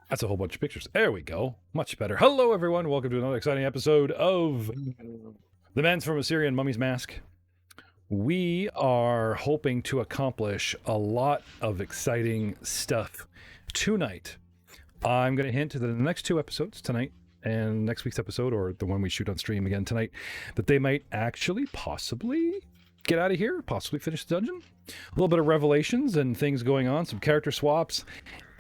That's a whole bunch of pictures. There we go. Much better. Hello, everyone. Welcome to another exciting episode of The Man From Osirion Mummy's Mask. We are hoping to accomplish a lot of exciting stuff tonight. I'm going to hint that in the next two episodes, tonight and next week's episode, or the one we shoot on stream again tonight, that they might actually possibly get out of here, possibly finish the dungeon. A little bit of revelations and things going on, some character swaps.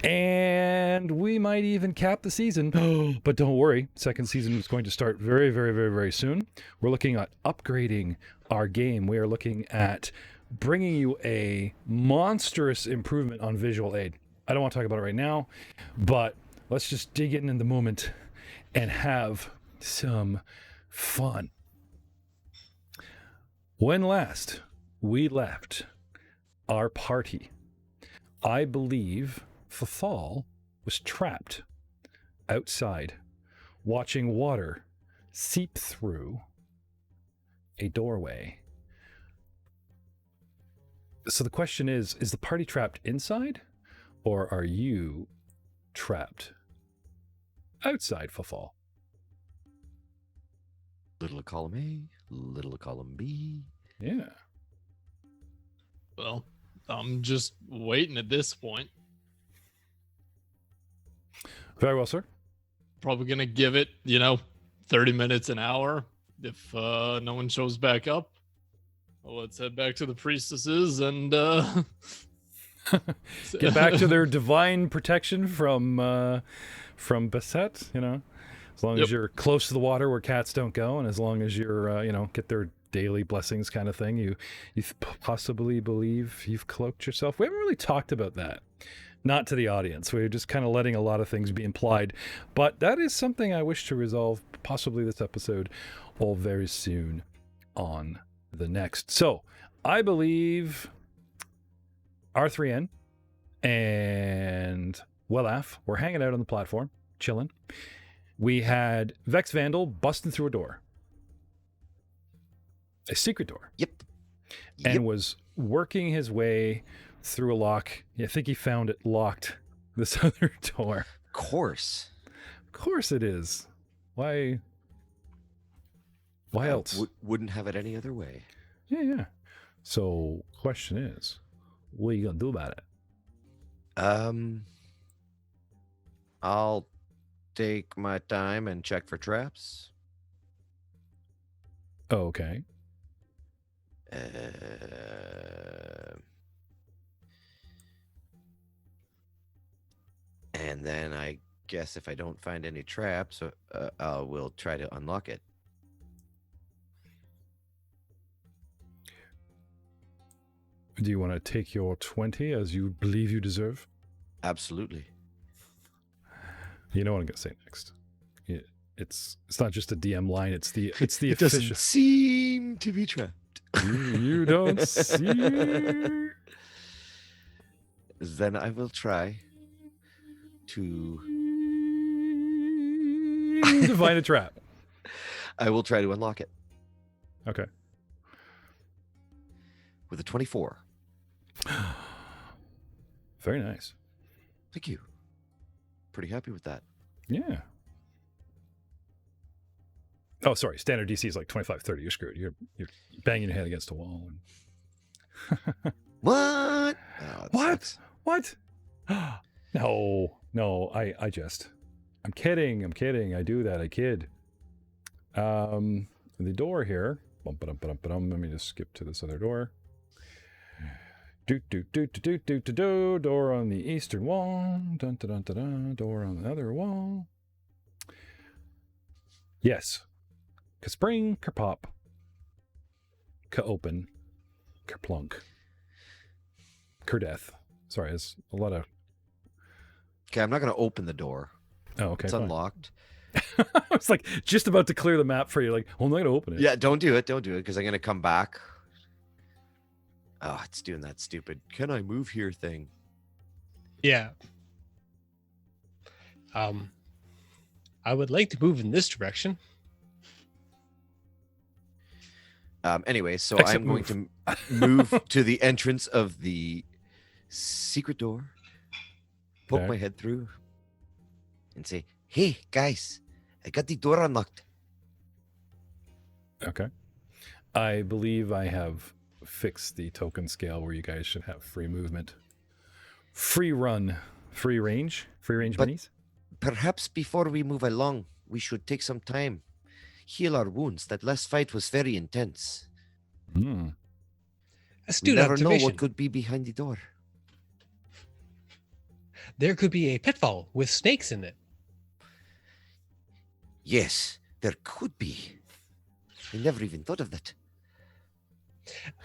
And we might even cap the season. But don't worry, second season is going to start very, very, very, very soon. We're looking at upgrading our game. We are looking at bringing you a monstrous improvement on visual aid. I don't want to talk about it right now, but let's just dig in the moment and have some fun. When last we left our party, I believe Fafal was trapped outside, watching water seep through a doorway. So the question is the party trapped inside, or are you trapped outside, Fafal? Little column A, little column B. Yeah. Well, I'm just waiting at this point. Very well, sir. Probably gonna give it, 30 minutes, an hour. If no one shows back up, well, let's head back to the priestesses and get back to their divine protection from Beset, as long as you're close to the water where cats don't go, and as long as you're, get their daily blessings kind of thing, you possibly believe you've cloaked yourself. We haven't really talked about that. Not to the audience. We're just kind of letting a lot of things be implied. But that is something I wish to resolve, possibly this episode, or very soon on the next. So, I believe R3N and Wellaf were hanging out on the platform, chilling. We had Vex Vandal busting through a door. A secret door. Yep. And was working his way through a lock. I think he found it locked, this other door. Of course it is. Why else? Wouldn't have it any other way. Yeah. So, question is, what are you gonna do about it? I'll take my time and check for traps. Okay. And then I guess if I don't find any traps, I will try to unlock it. Do you want to take your 20 as you believe you deserve? Absolutely. You know what I'm going to say next. It's not just a DM line. It's the It official. doesn't seem to be trapped. You don't see. Then I will try to divine a trap. I will try to unlock it. Okay. With a 24. Very nice. Thank you. Pretty happy with that. Yeah. Oh, sorry. Standard DC is like 25, 30. You're screwed. You're banging your head against a wall. What? Oh, What? What? No. I'm kidding. I do that. I kid. The door here. Let me just skip to this other door. Door on the eastern wall. Door on the other wall. Yes. Ka-spring, ka-pop, ka-open, ka-plunk, ka-death. Sorry, it's a lot of... Okay, I'm not going to open the door. Oh, okay. It's unlocked. I was like just about to clear the map for you. Like, I'm not going to open it. Yeah, don't do it, because I'm going to come back. Oh, it's doing that stupid, can I move here thing. Yeah. I would like to move in this direction. Anyway, so Except I'm going to move to the entrance of the secret door, poke Okay. my head through, and say, "Hey guys, I got the door unlocked." Okay. I believe I have fixed the token scale where you guys should have free movement. Free run. Free range But- minis. Perhaps before we move along, we should take some time, heal our wounds. That last fight was very intense. Hmm. We Astute never know observation. what could be behind the door. There could be a pitfall with snakes in it. Yes, there could be. I never even thought of that.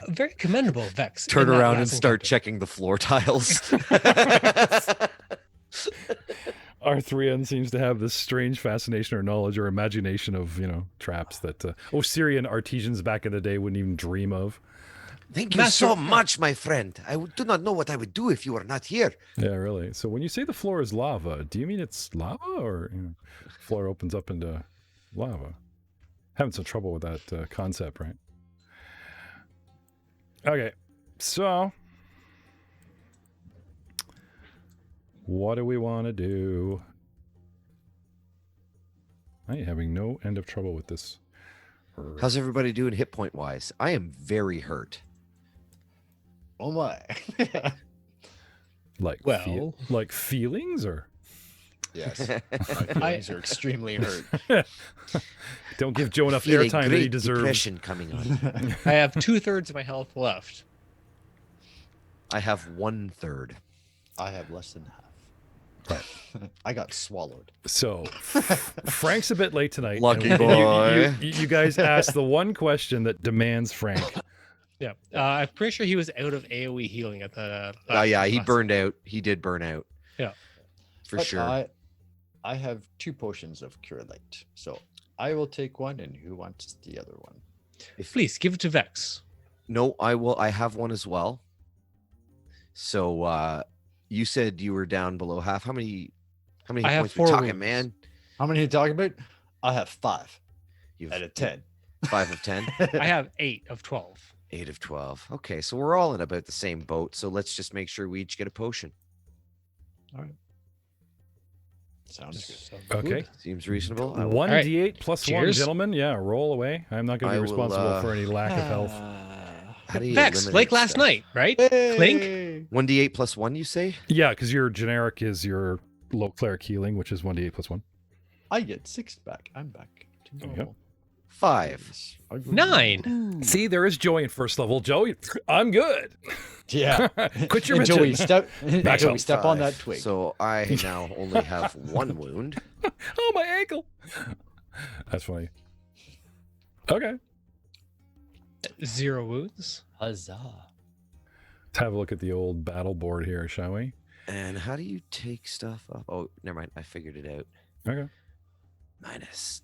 Very commendable, Vex. Turn in that around and last start encounter. checking the floor tiles. Arthurian seems to have this strange fascination or knowledge or imagination of, traps that Osirian artisans back in the day wouldn't even dream of. Thank you Master- so much, my friend. Do not know what I would do if you were not here. Yeah, really. So when you say the floor is lava, do you mean it's lava or floor opens up into lava? Having some trouble with that concept, right? Okay, so what do we want to do? I am having no end of trouble with this. How's everybody doing hit point wise? I am very hurt. Oh my. Like, Well- like feelings or Yes. My feelings are extremely hurt. don't give Joe enough Feeling airtime that he great deserves. depression coming on. I have 2/3 of my health left. I have 1/3. I have less than half. I got swallowed. So Frank's a bit late tonight. Lucky and boy. You guys asked the one question that demands Frank. Yeah, I'm pretty sure he was out of AOE healing at the. Oh yeah, he last- burned out. He did burn out. Yeah. For But sure. I have 2 potions of Cure Light. So I will take one, and who wants the other one? Please give it to Vex. No, I will. I have one as well. So you said you were down below half. How many I hit have points we 4 talking, wounds. man? How many are you talking about? I have 5 You've out of 10. 5 of 10. I have 8 of 12. 8 of 12. Okay, so we're all in about the same boat. So let's just make sure we each get a potion. Sounds good. So Okay. good. Seems reasonable. I will- 1d8 plus 1, Cheers. gentlemen. Yeah, roll away. I'm not going to I be will, responsible for any lack of health. How do you Vex, eliminate like last stuff? night, right? Clink. Hey! 1d8 plus 1, you say? Yeah, because your generic is your low cleric healing, which is 1d8 plus 1. I get 6 back. I'm back to There you go. normal. 5. 9. See, there is joy in first level. Joe, I'm good. Yeah. Quit your Until we bitching. step, until we up. step on 5. that twig. So I now only have 1 wound. Oh, my ankle. That's funny. Okay. 0 wounds. Huzzah. Let's have a look at the old battle board here, shall we? And how do you take stuff up? Oh, never mind. I figured it out. Okay. Minus.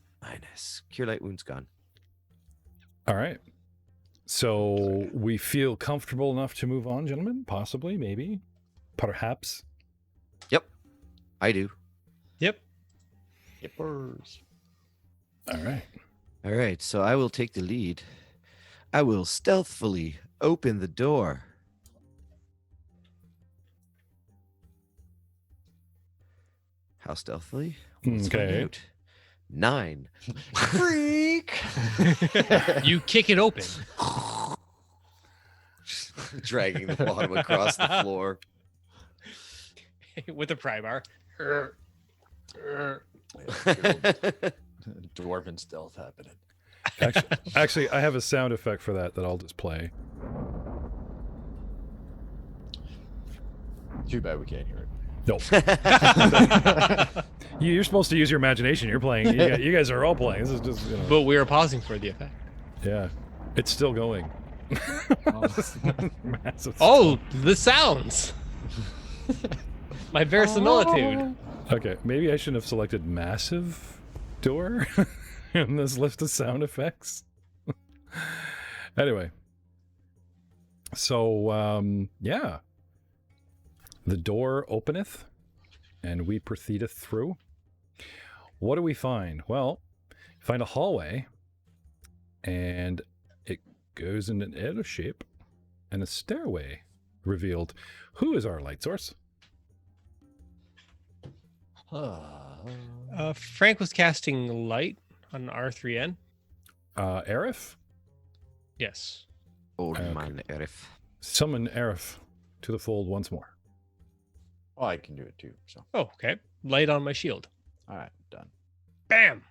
Cure light wounds gone. All right. So we feel comfortable enough to move on, gentlemen? Possibly, maybe, perhaps. I do. Yep. Yippers. All right. All right, so I will take the lead. I will stealthily open the door. How stealthily? Let's find Okay. out. 9. Freak. You kick it open. Dragging the bottom across the floor. with a pry bar. Dwarven stealth happening. Actually, I have a sound effect for that I'll just play. Too bad we can't hear it. No. You're supposed to use your imagination. You're playing. You guys are all playing. This is just, But we were pausing for the effect. yeah. It's still going. Massive. Oh, the sounds. My verisimilitude. Okay, maybe I shouldn't have selected massive door in this list of sound effects. Anyway. So, yeah. The door openeth, and we proceedeth through. What do we find? Well, find a hallway, and it goes in an L shape, and a stairway revealed. Who is our light source? Frank was casting light on R3N. Arif? Yes. Old Okay. man Arif. Summon Arif to the fold once more. Oh, I can do it too. So, Oh, okay. Light on my shield. all right, done. Bam.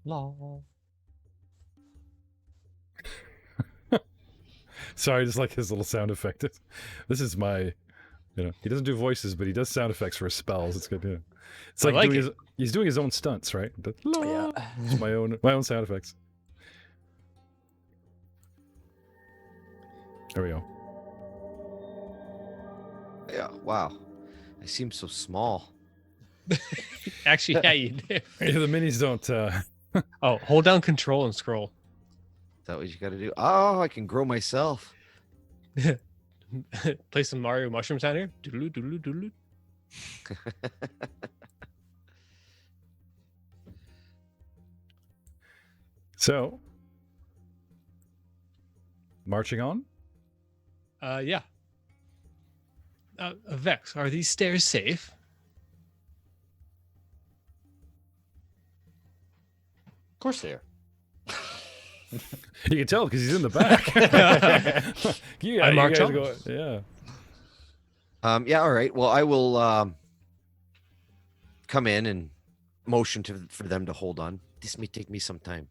Lol. Sorry, I just like his little sound effect. This is my, he doesn't do voices, but he does sound effects for his spells. It's good. Yeah. It's I like, like doing it. he's doing his own stunts, right? But, Yeah. it's my own sound effects. There we go. Yeah. Wow. I seem so small. Actually, yeah, you do. Yeah, the minis don't. Oh, hold down control and scroll. Is that what you got to do? Oh, I can grow myself. Play some Mario mushrooms down here. Doodaloo, doodaloo, doodaloo. So, marching on. Yeah. Vex, are these stairs safe? Of course they are. You can tell because he's in the back. I march guys on. go, yeah. Yeah. All right. Well, I will come in and motion for them to hold on. This may take me some time.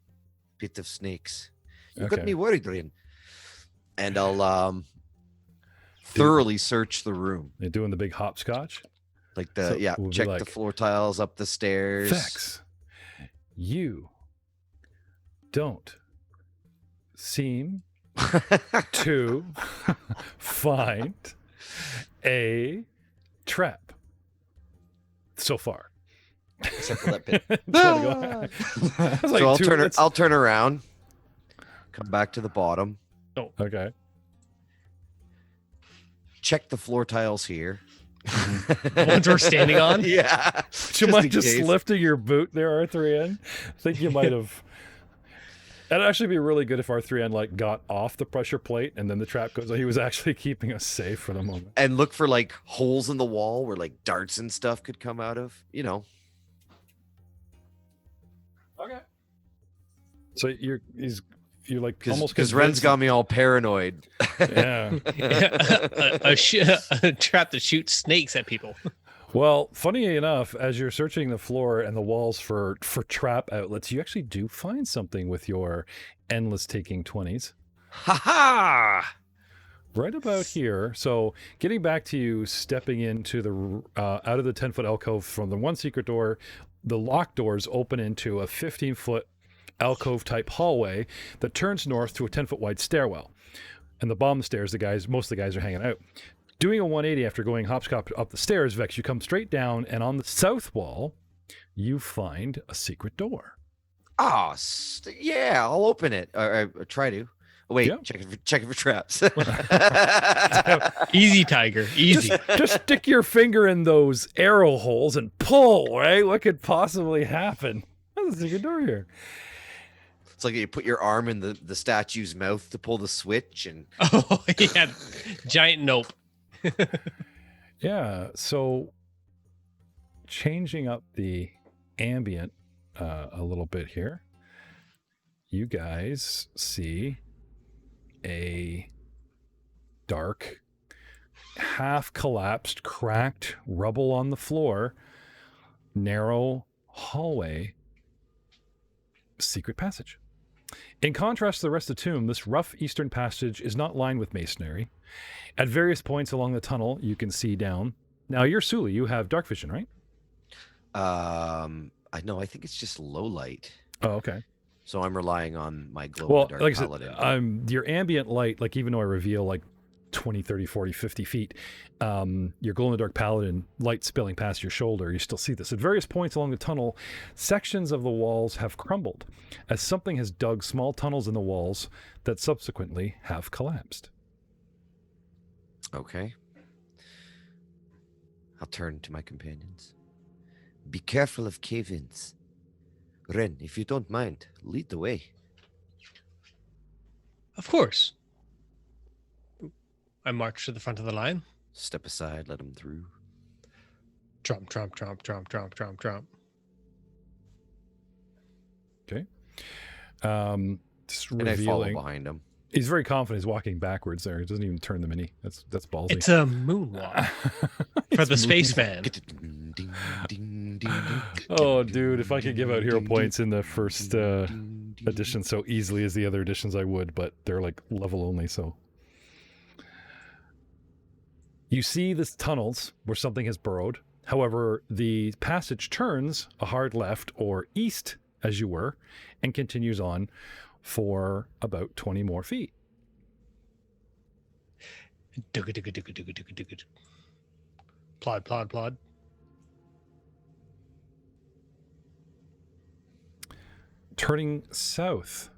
Bit of snakes. You got Okay. me worried, Ryan. And I'll thoroughly search the room. They're doing the big hopscotch. Like So yeah, we'll be check the like, floor tiles, up the stairs. Vex, you don't seem to find a trap so far. Except for that bit. Just wanna go- That's like So two- I'll turn around, come back to the bottom, Okay. check the floor tiles here. The ones we're standing on? Yeah. Do you Just mind in just case. lifting your boot there, R3N? I think you might have. That'd actually be really good if R3N like got off the pressure plate and then the trap goes. He was actually keeping us safe for the moment. And look for like holes in the wall where like darts and stuff could come out of. Okay. So you're like almost Because Ren's convinced- got me all paranoid. Yeah. a trap that shoots snakes at people. Well, funny enough, as you're searching the floor and the walls for trap outlets, you actually do find something with your endless taking 20s. Ha ha! Right about here. So getting back to you stepping into the out of the 10-foot alcove from the one secret door, the locked doors open into a 15-foot alcove type hallway that turns north to a 10-foot wide stairwell. And the bottom of the stairs, most of the guys are hanging out. Doing a 180 after going hopscotch up the stairs, Vex, you come straight down, and on the south wall, you find a secret door. Oh, yeah, I'll open it. Or try to. Oh, wait, Yeah. check it for traps. Easy, Tiger. Easy. Just stick your finger in those arrow holes and pull, right? What could possibly happen? There's a secret door here. It's like you put your arm in the statue's mouth to pull the switch, and Oh, yeah. Giant nope. Yeah, so changing up the ambient a little bit here, you guys see a dark, half collapsed, cracked rubble on the floor, narrow hallway, secret passage. In contrast to the rest of the tomb, this rough eastern passage is not lined with masonry. At various points along the tunnel, you can see down. Now, you're Suli. You have dark vision, right? I know. I think it's just low light, Oh, okay. so I'm relying on my glow Well, in the dark like I paladin. said, your ambient light, like even though I reveal like 20, 30, 40, 50 feet, your glow-in-the-dark paladin light spilling past your shoulder, you still see this. At various points along the tunnel, sections of the walls have crumbled as something has dug small tunnels in the walls that subsequently have collapsed. Okay. I'll turn to my companions. Be careful of cave-ins. Ren, if you don't mind, lead the way. Of course. I march to the front of the line. Step aside, let him through. Trump, Trump, Trump, Trump, Trump, Trump, Trump. Just And I follow revealing. behind him. He's very confident. He's walking backwards there. He doesn't even turn the mini. That's ballsy. It's a moonwalk for the spaceman. Ding, ding, ding, ding. Oh, dude, if I could give out hero points in the first edition so easily as the other editions, I would, but they're like level only, so. You see the tunnels where something has burrowed. However, the passage turns a hard left or east, as you were, and continues on for about 20 more feet. Plod, plod, plod. Turning south,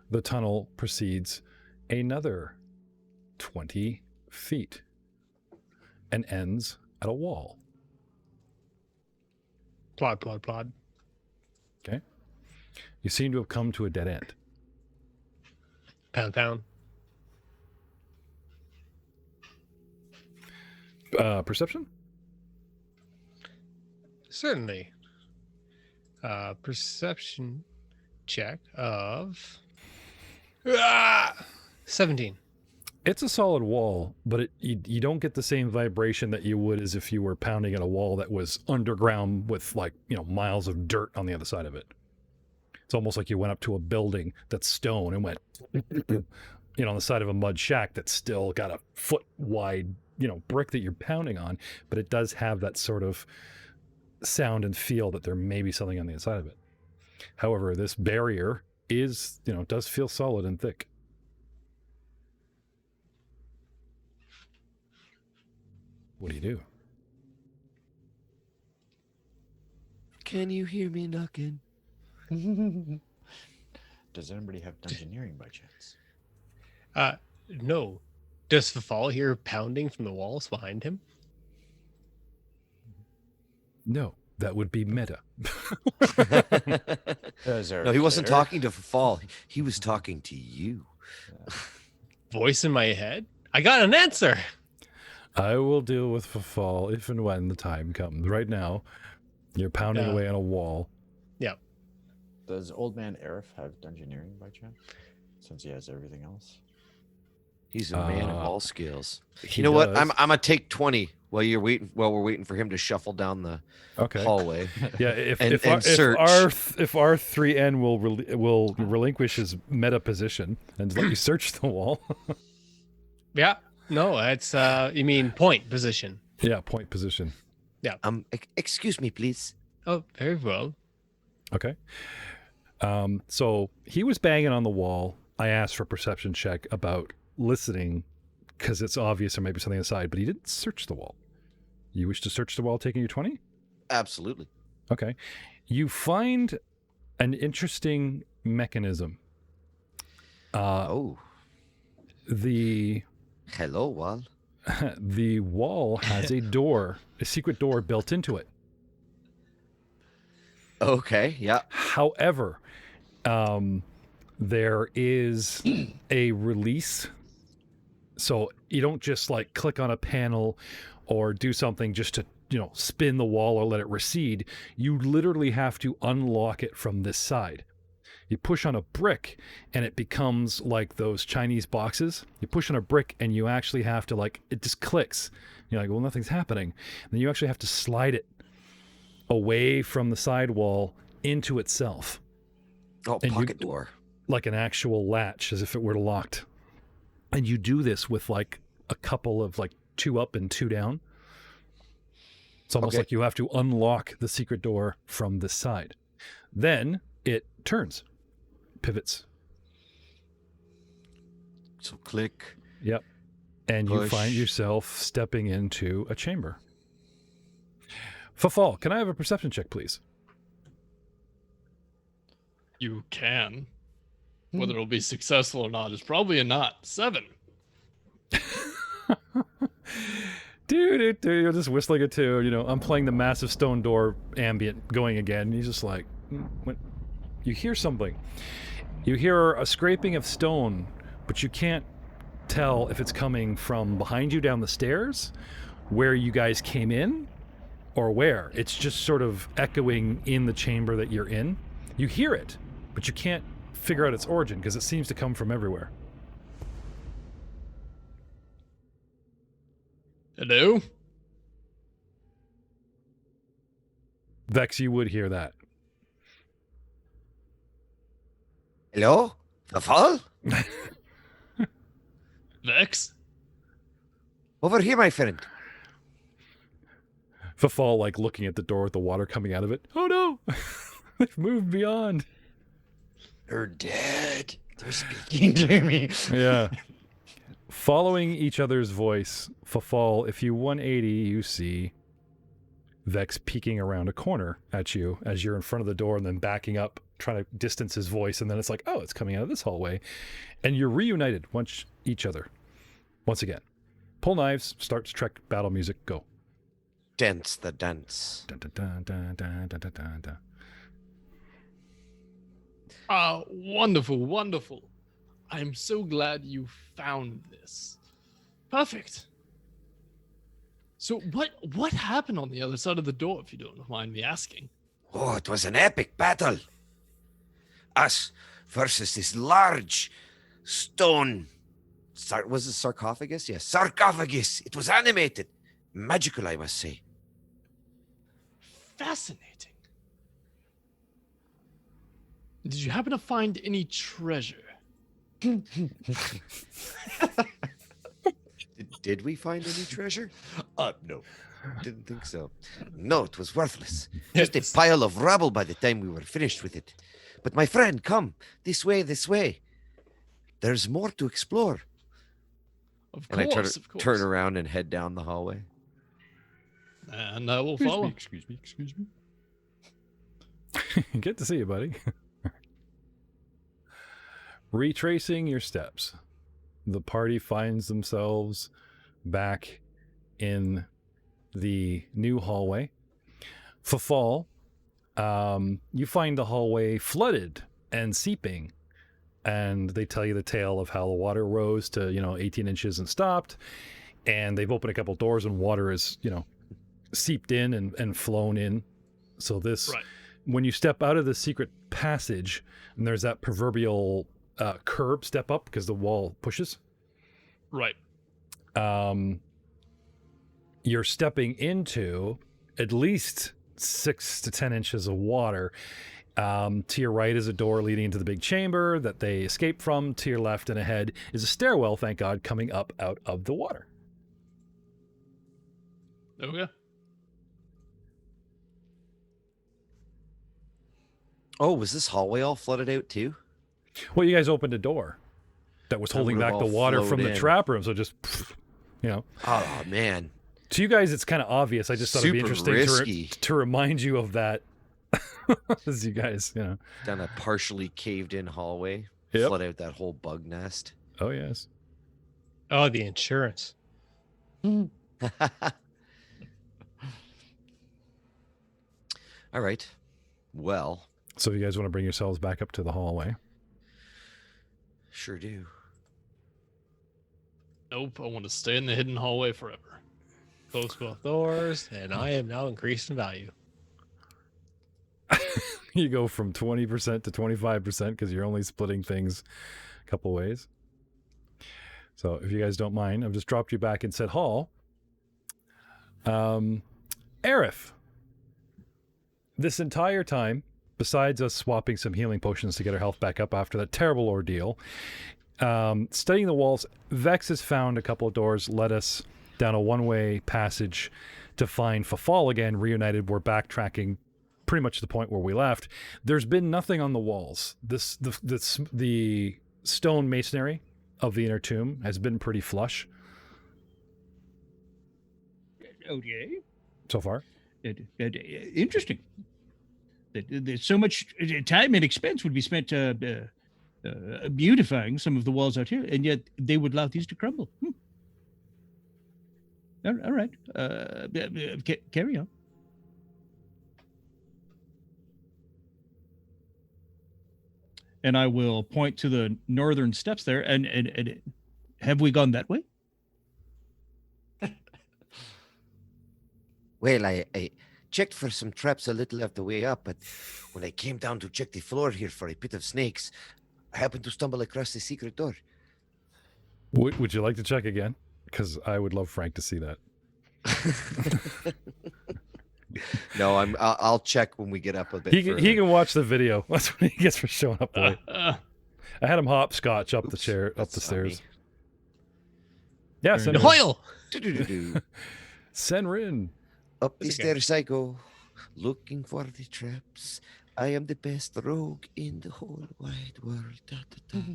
the tunnel proceeds another 20 feet and ends at a wall. Plod, plod, plod. Okay. You seem to have come to a dead end. Pound, pound. Perception? Certainly. Perception check of 17. It's a solid wall, but you don't get the same vibration that you would as if you were pounding at a wall that was underground with miles of dirt on the other side of it. It's almost like you went up to a building that's stone and went, on the side of a mud shack that's still got a foot wide, brick that you're pounding on, but it does have that sort of sound and feel that there may be something on the inside of it. However, this barrier is, does feel solid and thick. What do you do? Can you hear me knocking? Does anybody have dungeoneering by chance? No. Does Fafal hear pounding from the walls behind him? No, that would be meta. No, he wasn't talking to Fall. He was talking to you. Voice in my head? I got an answer. I will deal with Fafal if and when the time comes. Right now, you're pounding away on a wall. Yeah. Does old man Arif have dungeoneering by chance? Since he has everything else. He's a man of all skills. He You know what? does. I'm gonna take 20 while we're waiting for him to shuffle down the Okay. hallway. Yeah, if And- if, and our, search. if R3N will relinquish his meta position and let you search the wall. Yeah. No, that's you mean point position. Yeah, point position. Excuse me, please. Oh, very well. Okay. So he was banging on the wall. I asked for a perception check about listening because it's obvious there might be something inside, but he didn't search the wall. You wish to search the wall, taking you 20? Absolutely. Okay. You find an interesting mechanism. Oh, The hello, Wal. the wall has a door, a secret door built into it. Okay, yeah. However, there is a release. So you don't just like click on a panel or do something just to, spin the wall or let it recede. You literally have to unlock it from this side. You push on a brick and it becomes like those Chinese boxes. You push on a brick and you actually have to it just clicks. You're like, well, nothing's happening. And then you actually have to slide it away from the sidewall into itself. Oh, And you- pocket door. Like an actual latch, as if it were locked. And you do this with like a couple of 2 up and 2 down. It's almost Okay. like you have to unlock the secret door from this side. Then it turns, pivots. So click. Yep. And you Push. find yourself stepping into a chamber. Fafal, can I have a perception check, please? You can. Whether it'll be successful or not is probably a not. 7. Dude, you're just whistling it too. I'm playing the massive stone door ambient going again. And he's just like, when you hear something. You hear a scraping of stone, but you can't tell if it's coming from behind you down the stairs where you guys came in or where. It's just sort of echoing in the chamber that you're in. You hear it, but you can't figure out its origin because it seems to come from everywhere. Hello? Vex, you would hear that. Hello? The fall? Vex? Over here, my friend. Fafal, like, looking at the door with the water coming out of it. Oh no! They've moved beyond. They're dead. They're speaking to me. Yeah. Following each other's voice, Fafal, if you 180, you see Vex peeking around a corner at you as you're in front of the door and then backing up, trying to distance his voice, and then it's like, oh, it's coming out of this hallway. And you're reunited once each other. Once again. Pull knives, start Trek battle music, go. Dance the dance. Dun, dun, dun, dun, dun, dun, dun, dun, dun. Wonderful, wonderful. I'm so glad you found this. Perfect. So what happened on the other side of the door, if you don't mind me asking? Oh, it was an epic battle. Us versus this large stone. Was it sarcophagus? Yes, sarcophagus. It was animated. Magical, I must say. Fascinating. Did you happen to find any treasure? Did we find any treasure? No. Didn't think so. No, it was worthless. Just a pile of rubble by the time we were finished with it. But my friend, come. This way, this way. There's more to explore. Of And course, I of course. turn around and head down the hallway. And I will follow. Excuse me. Good to see you, buddy. Retracing your steps, the party finds themselves back in the new hallway. Fafal, you find the hallway flooded and seeping, and they tell you the tale of how the water rose to 18 inches and stopped, and they've opened a couple doors and water is seeped in and flown in. So this, Right. when you step out of the secret passage, and there's that proverbial curb step up because the wall pushes. Right. You're stepping into at least 6 to 10 inches of water. To your right is a door leading into the big chamber that they escaped from. To your left and ahead is a stairwell, thank God, coming up out of the water. Okay. Oh, was this hallway all flooded out too? Well, you guys opened a door that was That holding would've back the all water flowed from the in. trap room. So just, Oh, man. to you guys, it's kind of obvious. I just thought it'd be Super interesting risky. to remind you of that as you guys, Down a partially caved in hallway. Yep. Flood out that whole bug nest. Oh, yes. Oh, the insurance. All right. Well, So you guys want to bring yourselves back up to the hallway? sure do. Nope. I want to stay in the hidden hallway forever. Close both doors, and I am now increased in value. You go from 20% to 25% because you're only splitting things a couple ways. So if you guys don't mind, I've just dropped you back and said hall. Arif, this entire time, besides us swapping some healing potions to get our health back up after that terrible ordeal, studying the walls, Vex has found a couple of doors, led us down a one-way passage to find Fafal again, reunited. We're backtracking pretty much to the point where we left. There's been nothing on the walls. The stone masonry of the inner tomb has been pretty flush Okay. so far. Interesting. That so much time and expense would be spent beautifying some of the walls out here, and yet they would allow these to crumble. All right. Carry on. And I will point to the northern steps there. And have we gone that way? Well, I checked for some traps a little of the way up, but when I came down to check the floor here for a pit of snakes, I happened to stumble across the secret door. Would you like to check again? Because I would love Frank to see that. No, I'll check when we get up a bit. He further. can watch the video. That's what he gets for showing up late. Uh, I had him hopscotch up the Oops, chair, up that's the on me. stairs. Yeah, Very send nice. Rin. Hoyle! Do-do-do-do. Send Rin. Up the It's okay. stairs I go, looking for the traps. I am the best rogue in the whole wide world. Da, da, da.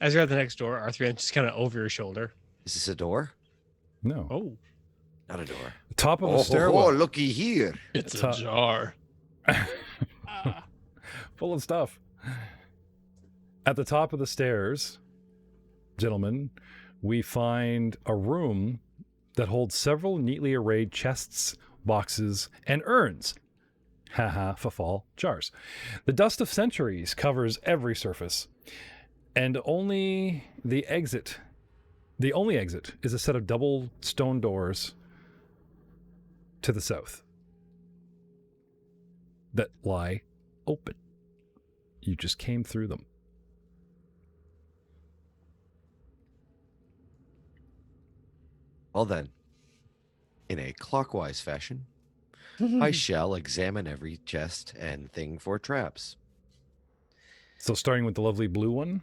As you're at the next door, R3 just kind of over your shoulder. Is this a door? No. Oh. Not a door. Top of the Oh, stairwell. looky here. it's a Top. jar. Full of stuff. At the top of the stairs, gentlemen, we find a room that holds several neatly arrayed chests, boxes, and urns. Haha, fa-fall, jars. The dust of centuries covers every surface, and the only exit is a set of double stone doors to the south that lie open. You just came through them. Well then, in a clockwise fashion, I shall examine every chest and thing for traps. So starting with the lovely blue one.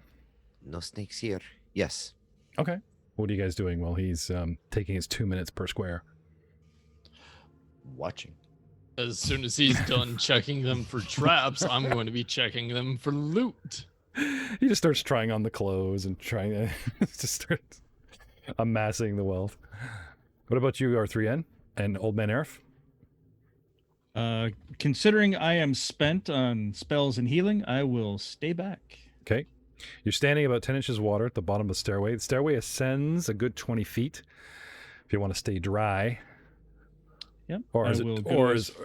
No snakes here. Yes. Okay. What are you guys doing while he's taking his 2 minutes per square? Watching. As soon as he's done checking them for traps, I'm going to be checking them for loot. He just starts trying on the clothes and trying to just starts amassing the wealth. What about you, R3N and Old Man Arif? Considering I am spent on spells and healing, I will stay back. Okay. You're standing about 10 inches of water at the bottom of the stairway. The stairway ascends a good 20 feet if you want to stay dry. Yep. Or I is will it, go or as- is,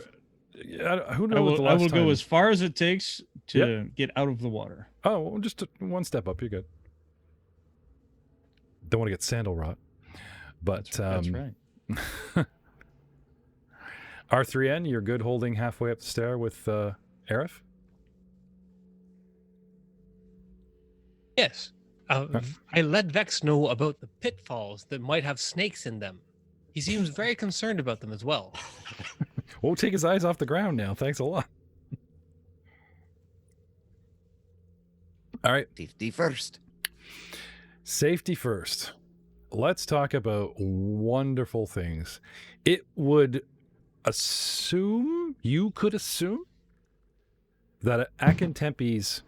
who I knows the will, I last will time? go as far as it takes to get out of the water. Oh, well, just one step up, you're good. Don't want to get sandal rot. But That's right. R3N, you're good holding halfway up the stair with Arif? Yes. I let Vex know about the pitfalls that might have snakes in them. He seems very concerned about them as well. Won't take his eyes off the ground now. Thanks a lot. All right. Safety first. Safety first. Let's talk about wonderful things. It would you could assume that Akintempi's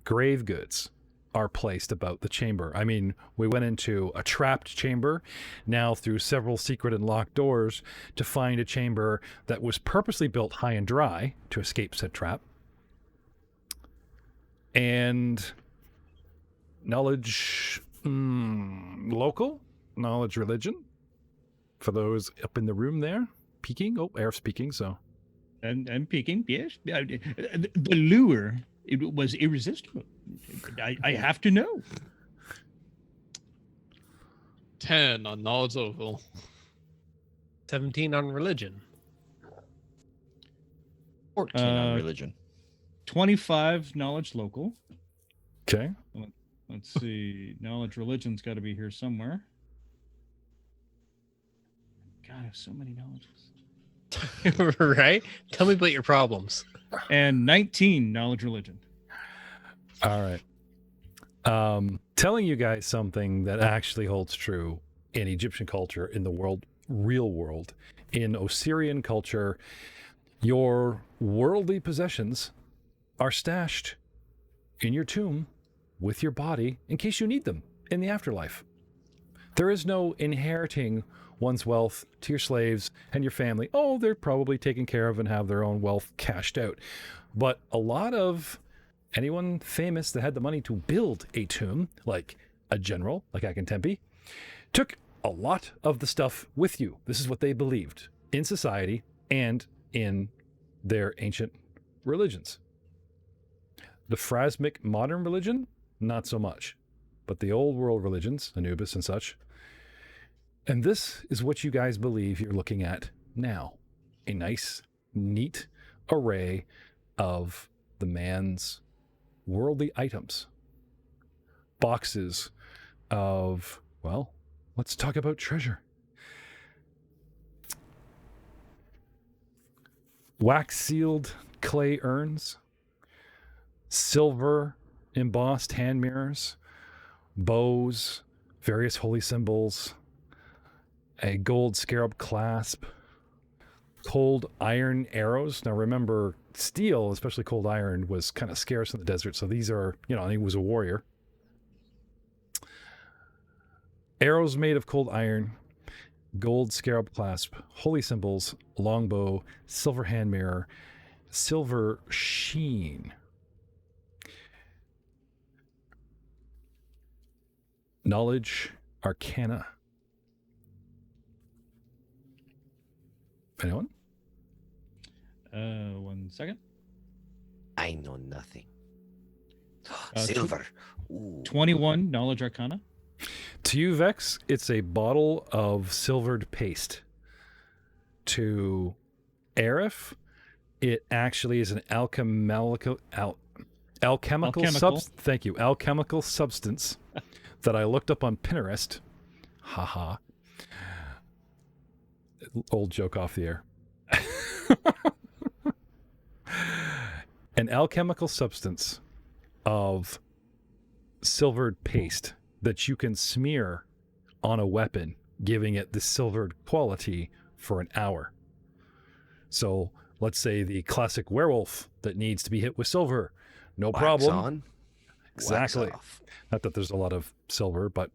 grave goods are placed about the chamber. I mean, we went into a trapped chamber, now through several secret and locked doors to find a chamber that was purposely built high and dry to escape said trap. And knowledge, local, knowledge religion, for those up in the room there, peeking. Oh, Arif's peeking, so. And I'm peeking, yes. The lure, it was irresistible. I have to know. 10 on knowledge local. 17 on religion. 14 on Uh, religion. 25 knowledge local. Okay. Let's see. Knowledge religion's got to be here somewhere. God, I have so many knowledges. Right? Tell me about your problems. And 19 knowledge religion. All right. Telling you guys something that actually holds true in Egyptian culture, in the world, real world, in Osirian culture, your worldly possessions are stashed in your tomb with your body in case you need them in the afterlife. There is no inheriting one's wealth to your slaves and your family. Oh, they're probably taken care of and have their own wealth cashed out. But a lot of anyone famous that had the money to build a tomb, like a general, like Akintempi, took a lot of the stuff with you. This is what they believed in society and in their ancient religions. The Pharasmic modern religion, not so much. But the old world religions, Anubis and such. And this is what you guys believe you're looking at now a nice, neat array of the man's worldly items. Boxes of, well, let's talk about treasure. Wax-sealed clay urns, silver embossed hand mirrors, bows, various holy symbols, a gold scarab clasp, cold iron arrows. Now remember, steel, especially cold iron, was kind of scarce in the desert, so these are, he was a warrior. Arrows made of cold iron, gold scarab clasp, holy symbols, longbow, silver hand mirror, silver sheen. Knowledge, arcana. Anyone? 1 second. I know nothing. Uh, Silver. Ooh. 21 knowledge arcana. To you, Vex, it's a bottle of silvered paste. To Arif, it actually is an alchemical substance that I looked up on Pinterest. Haha. Old joke off the air. An alchemical substance of silvered paste that you can smear on a weapon, giving it the silvered quality for an hour. So let's say the classic werewolf that needs to be hit with silver. No Wax problem. on, Exactly. wax off. Not that there's a lot of silver, but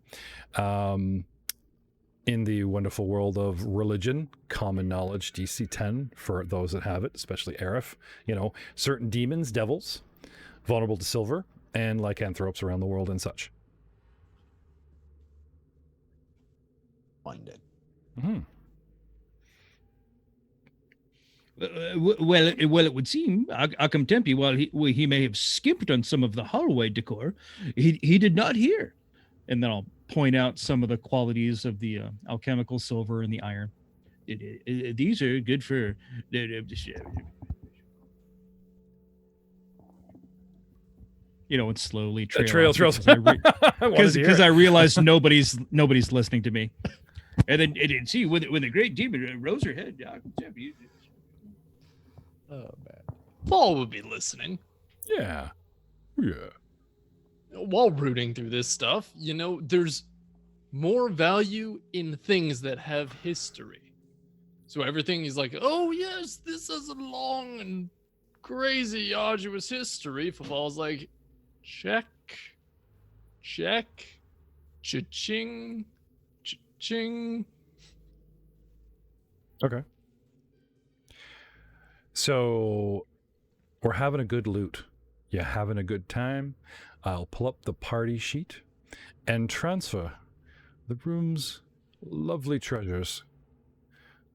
in the wonderful world of religion, common knowledge, DC 10 for those that have it, especially Arif, certain demons, devils, vulnerable to silver, and lycanthropes around the world and such. Funded. Mm-hmm. Well, it would seem Akam Tempi, while he may have skipped on some of the hallway decor, he did not hear. And then I'll point out some of the qualities of the alchemical silver and the iron. These are good for. And slowly Trails. because I realized nobody's listening to me. And then see when the great demon rose her head. Oh man. Paul would be listening Yeah. while rooting through this stuff. There's more value in things that have history. So everything is like, oh yes, this has a long and crazy, arduous history. Paul's like, check, cha-ching, cha-ching. Okay. So we're having a good loot. You having a good time? I'll pull up the party sheet and transfer the room's lovely treasures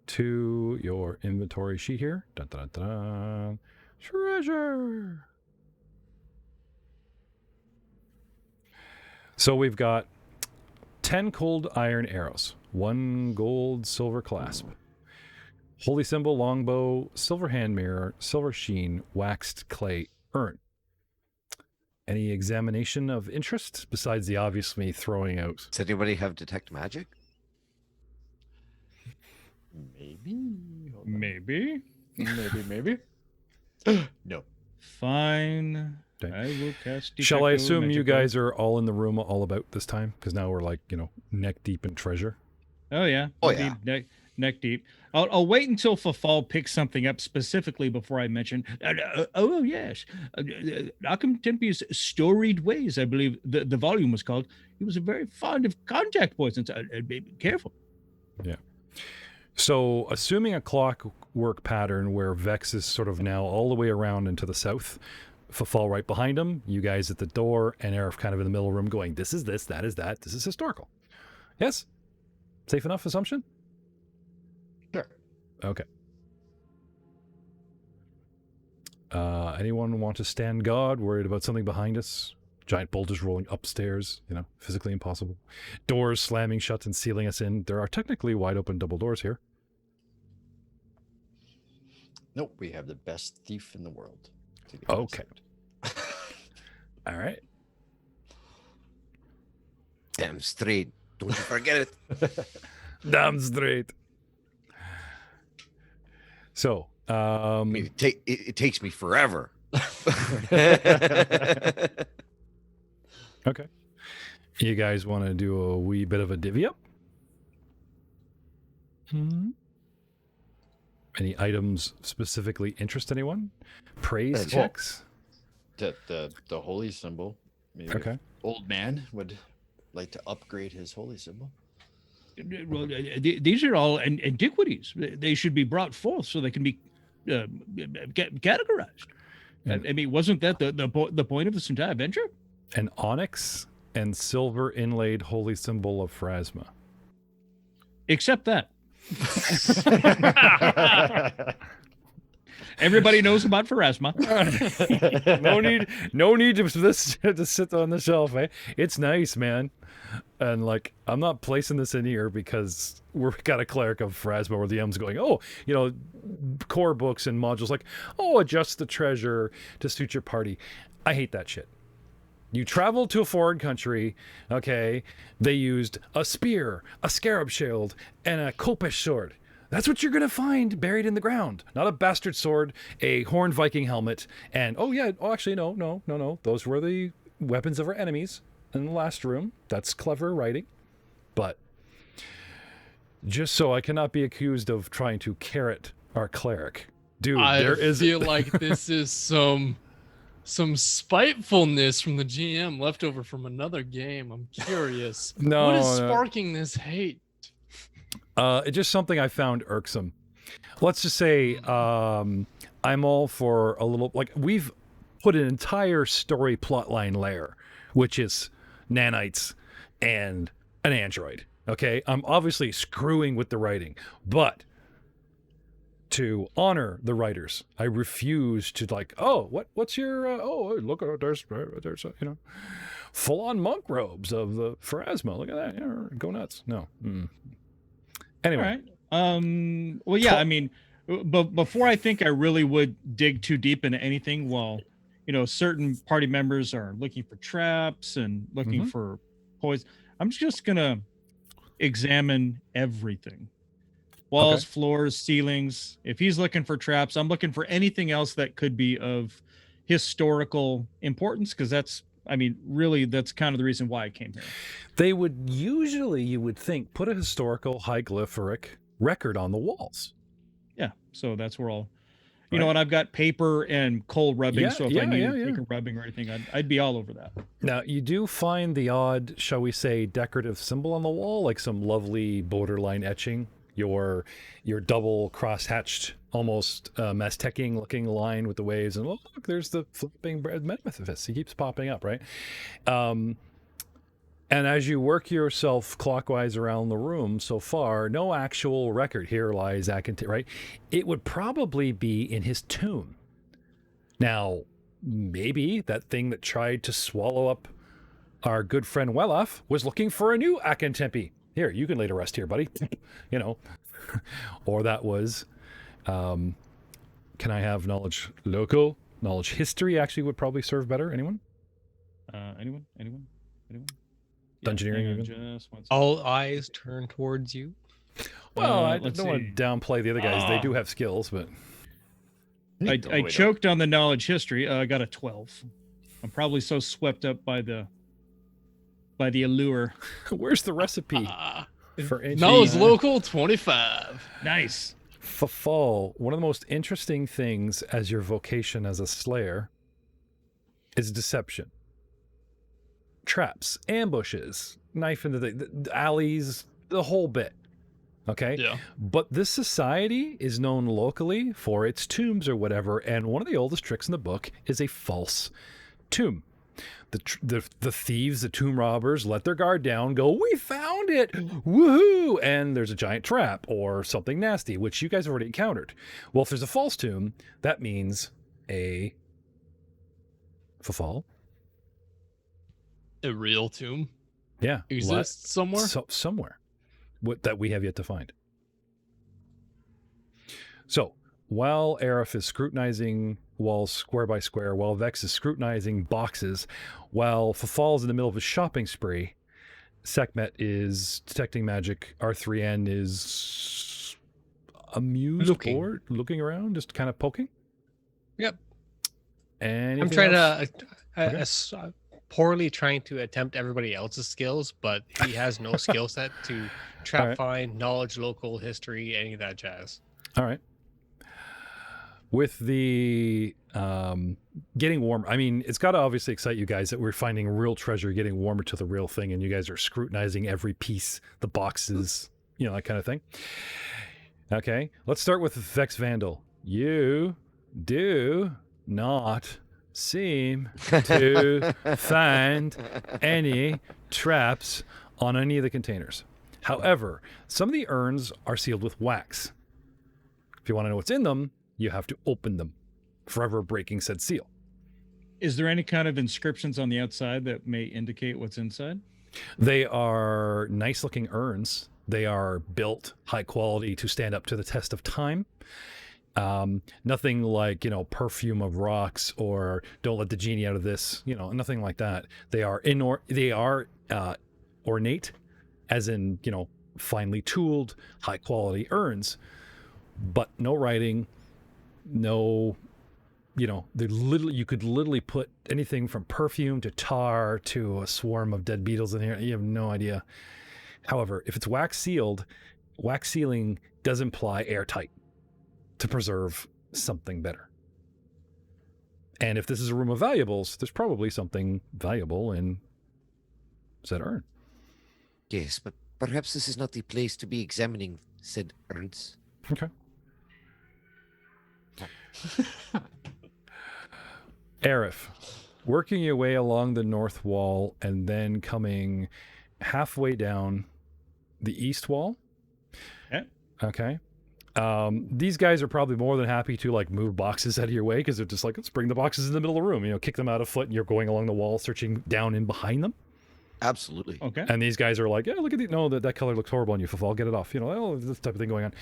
to your inventory sheet here. Dun, dun, dun, dun. Treasure. So we've got 10 cold iron arrows, 1 gold silver clasp, holy symbol longbow, silver hand mirror, silver sheen, waxed clay urn. Any examination of interest besides the obvious me throwing out? Does anybody have detect magic? Maybe. Hold on. Maybe. Maybe. No. Fine. Okay. I will cast. Shall I Detecto assume you Magico. guys are all in the room all about this time? Because now we're neck deep in treasure. Oh yeah. Oh, We'll be yeah. Neck deep. I'll wait until Fafal picks something up specifically before I mention. Oh yes, Akam Tempi's storied ways. I believe the volume was called. He was very fond of contact poisons. Be careful. Yeah. So, assuming a clockwork pattern where Vex is sort of now all the way around into the south, Fafal right behind him, you guys at the door, and Arif kind of in the middle room going, this is this, that is that, this is historical. Yes? Safe enough assumption? Sure. Okay. Anyone want to stand guard, worried about something behind us? Giant boulders rolling upstairs, physically impossible. Doors slamming shut and sealing us in. There are technically wide open double doors here. Nope, we have the best thief in the world. to be Okay. honest. All right. Damn straight. Don't you forget it. Damn straight. So, I mean, it takes me forever. okay. You guys want to do a wee bit of a divvy up? Any items specifically interest anyone? Praise checks? The holy symbol. Maybe Okay. if old man would like to upgrade his holy symbol. Well, these are all antiquities. They should be brought forth so they can be categorized. I mean, wasn't that the point of this entire venture? An onyx and silver inlaid holy symbol of Pharasma. Except that. Everybody knows about Pharasma. no need to sit on the shelf, eh? It's nice, man. And like, I'm not placing this in here because we've got a cleric of Pharasma where the M's going, oh, you know, core books and modules like, oh, adjust the treasure to suit your party. I hate that shit. You travel to a foreign country, okay? They used a spear, a scarab shield, and a copish sword. That's what you're going to find buried in the ground. Not a bastard sword, a horned Viking helmet, and, actually, no. Those were the weapons of our enemies in the last room. That's clever writing. But just so I cannot be accused of trying to carrot our cleric. Dude, I feel like this is some spitefulness from the GM left over from another game. I'm curious. No, what is no. sparking this hate? It's just something I found irksome. Let's just say I'm all for a little, like, we've put an entire story plotline layer, which is nanites and an android. Okay, I'm obviously screwing with the writing, but to honor the writers, I refuse to like, oh, what's your look, there's you know, full on monk robes of the Pharasma. Look at that, yeah, go nuts. No. Anyway. All right. Well, yeah. I mean, but before I think I really would dig too deep into anything, well, you know, certain party members are looking for traps and looking for poison. I'm just gonna examine everything. Walls, floors, ceilings. If he's looking for traps, I'm looking for anything else that could be of historical importance, because that's, I mean, really, that's kind of the reason why I came here. They would usually, you would think, put a historical hieroglyphic record on the walls. Yeah, so that's where I'll, you know, and I've got paper and coal rubbing, so if I need paper rubbing or anything, I'd be all over that. Now, you do find the odd, shall we say, decorative symbol on the wall, like some lovely borderline etching. Your double cross-hatched, almost Maztecian looking line with the waves, and look, there's the flipping metamorphosis. He keeps popping up, right? And as you work yourself clockwise around the room so far, no actual record. Here lies Akinti, right? It would probably be in his tomb. Now, maybe that thing that tried to swallow up our good friend Welaf was looking for a new Akintempi. Here, you can lay to rest here, buddy. You know, or that was, can I have knowledge local? Knowledge history actually would probably serve better. Anyone? Anyone? Dungeoneering? Just one second. All eyes turn towards you. Well, I let's don't want to downplay the other guys. They do have skills, but I choked on the knowledge history. I got a 12. I'm probably so swept up by the allure. where's the recipe for Knowledge local 25. Nice. Fall? One of the most interesting things as your vocation as a slayer is deception. Traps, ambushes, knife into the alleys, the whole bit. Okay? Yeah. But this society is known locally for its tombs or whatever, and one of the oldest tricks in the book is a false tomb. The thieves, the tomb robbers, let their guard down, go, we found it, woohoo, and there's a giant trap or something nasty, which you guys have already encountered. Well, if there's a false tomb, that means a fall. A real tomb Yeah. exists somewhere. Somewhere that we have yet to find. So while Arif is scrutinizing walls square by square, while Vex is scrutinizing boxes, while Fafal's in the middle of a shopping spree, Sekhmet is detecting magic. R3N is amused, Looking. bored, looking around, just kind of poking. Yep. And I'm trying Okay. poorly trying to attempt everybody else's skills, but he has no skill set to trap Alright. find, knowledge, local history, any of that jazz. All right. With the getting warm, I mean, it's got to obviously excite you guys that we're finding real treasure, getting warmer to the real thing, and you guys are scrutinizing every piece, the boxes, you know, that kind of thing. Okay, let's start with Vex Vandal. You do not seem to find any traps on any of the containers. However, some of the urns are sealed with wax. If you want to know what's in them, you have to open them, forever breaking said seal. Is there any kind of inscriptions on the outside that may indicate what's inside? They are nice looking urns. They are built high quality to stand up to the test of time. Nothing like, you know, perfume of rocks or don't let the genie out of this, you know, nothing like that. They are ornate, as in, you know, finely tooled, high quality urns, but no writing, no, you know, you could literally put anything from perfume to tar to a swarm of dead beetles in here. You have no idea. However, if it's wax sealed, wax sealing does imply airtight to preserve something better. And if this is a room of valuables, there's probably something valuable in said urn. Yes, but perhaps this is not the place to be examining said urns. Okay. Arif, working your way along the north wall and then coming halfway down the east wall. Yeah. Okay. These guys are probably more than happy to like move boxes out of your way because they're just like, let's bring the boxes in the middle of the room, you know, kick them out a foot, and you're going along the wall, searching down in behind them. Absolutely. Okay. And these guys are like, yeah, look at the, no, that color looks horrible on you, Fafal, get it off. You know, oh, this type of thing going on.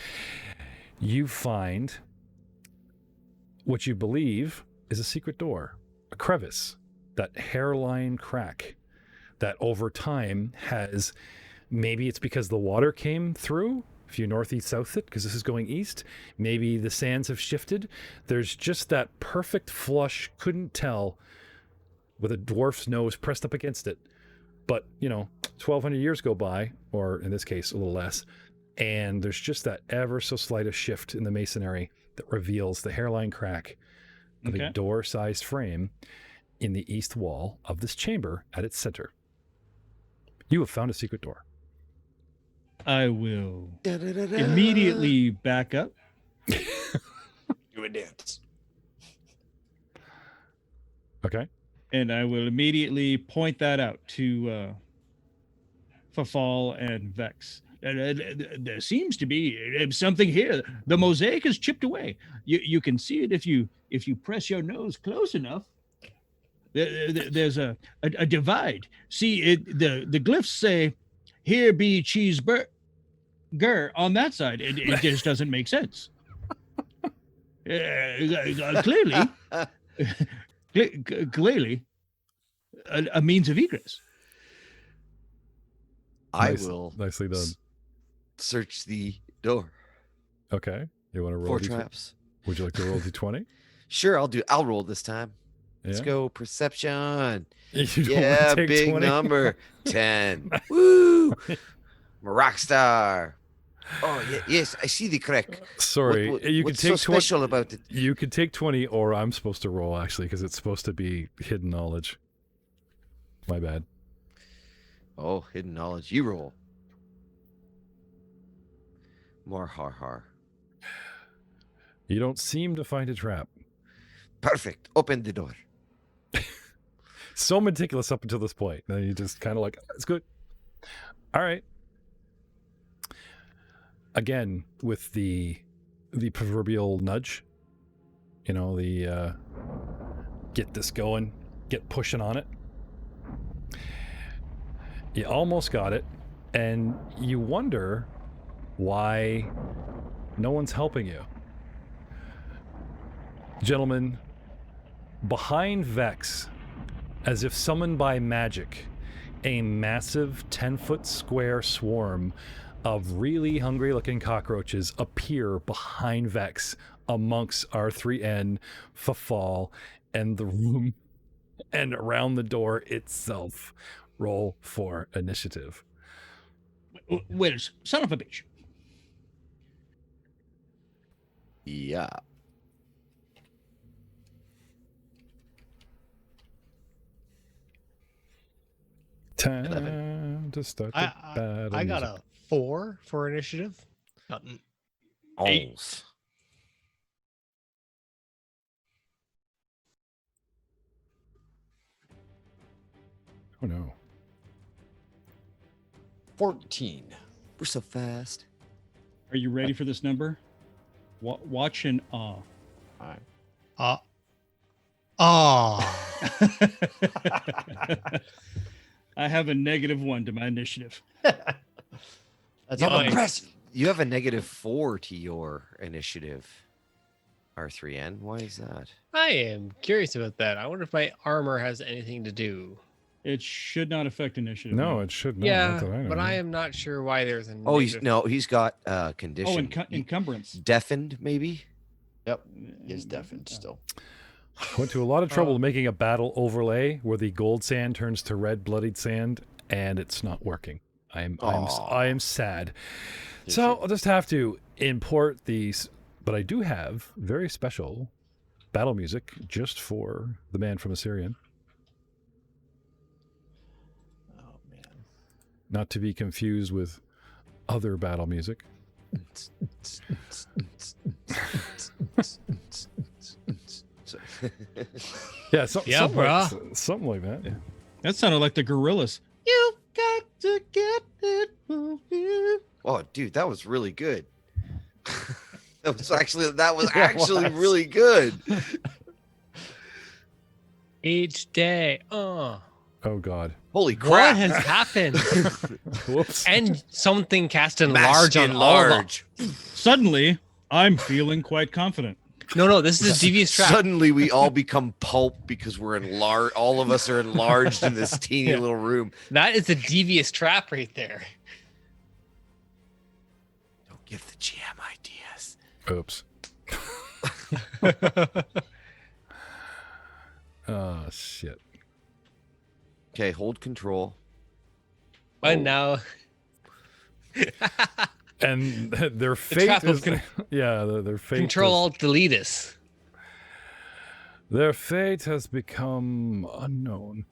You find what you believe is a secret door, a crevice, that hairline crack that over time has, maybe it's because the water came through, if you northeast south it, because this is going east, maybe the sands have shifted. There's just that perfect flush, couldn't tell, with a dwarf's nose pressed up against it. But, you know, 1,200 years go by, or in this case, a little less, and there's just that ever so slight a shift in the masonry that reveals the hairline crack of a door-sized frame in the east wall of this chamber at its center. You have found a secret door. I will immediately back up. Do a dance. Okay. And I will immediately point that out to Fafal and Vex. There seems to be something here. The mosaic is chipped away. You can see it if you press your nose close enough. There's a divide. See, the glyphs say, "Here be cheeseburger" on that side. It just doesn't make sense. Clearly, clearly, a means of egress. I Nice- will Nicely done. search the door Okay. You want to roll for D20? traps. Would you like to roll D20? Sure, I'll roll this time. Let's Yeah. go. Perception. You don't Yeah, wanna take big 20? number. 10. Woo! I'm a rock star. Oh, yes, I see the crack. Sorry, you could what's take so 20. special about it? You could take 20, or I'm supposed to roll actually, because it's supposed to be hidden knowledge. My bad. Oh, hidden knowledge. You roll. More har. You don't seem to find a trap. Perfect. Open the door. So meticulous up until this point. Then you just kind of like, it's good. All right. Again, with the proverbial nudge, you know, the get this going, get pushing on it. You almost got it, and you wonder why no one's helping you. Gentlemen, behind Vex, as if summoned by magic, a massive 10-foot square swarm of really hungry-looking cockroaches appear behind Vex amongst R3N, Fafal, and the room, and around the door itself. Roll for initiative. Wait, son of a bitch. Yeah. Time to start the battle. I got music. a 4 for initiative. Got an Alls. Oh no. 14. We're so fast. Are you ready for this number? Watch in awe. All right. I have a -1 to my initiative. That's You have, impressive. you have a -4 to your initiative, R3N. Why is that? I am curious about that. I wonder if my armor has anything to do. It should not affect initiative. No, it should not. yeah, Not that I know. but I am not sure why there's a. Oh, he's negative- he's got condition. Encumbrance. Deafened, maybe. Yep. Is deafened still. Went to a lot of trouble making a battle overlay where the gold sand turns to red bloodied sand, and it's not working. I am sad. So I'll just have to import these, but I do have very special battle music just for the Man from Osirion, Oh man. not to be confused with other battle music. Yeah, something like that. Yeah. That sounded like the Gorillas. You got to get it moving. Oh, dude, that was really good. that was actually really good. Each day. Oh God. Holy What crap! has happened? Whoops. And something cast in Mask large on in all of them. large. Suddenly, I'm feeling quite confident. No, this is a devious trap. Suddenly, we all become pulp because we're enlarged. All of us are enlarged in this teeny little room. That is a devious trap right there. Don't give the GM ideas. Oops. Oh shit. Okay, hold control. And now And their fate trap of is their fate Control is- Alt Delete us. Their fate has become unknown.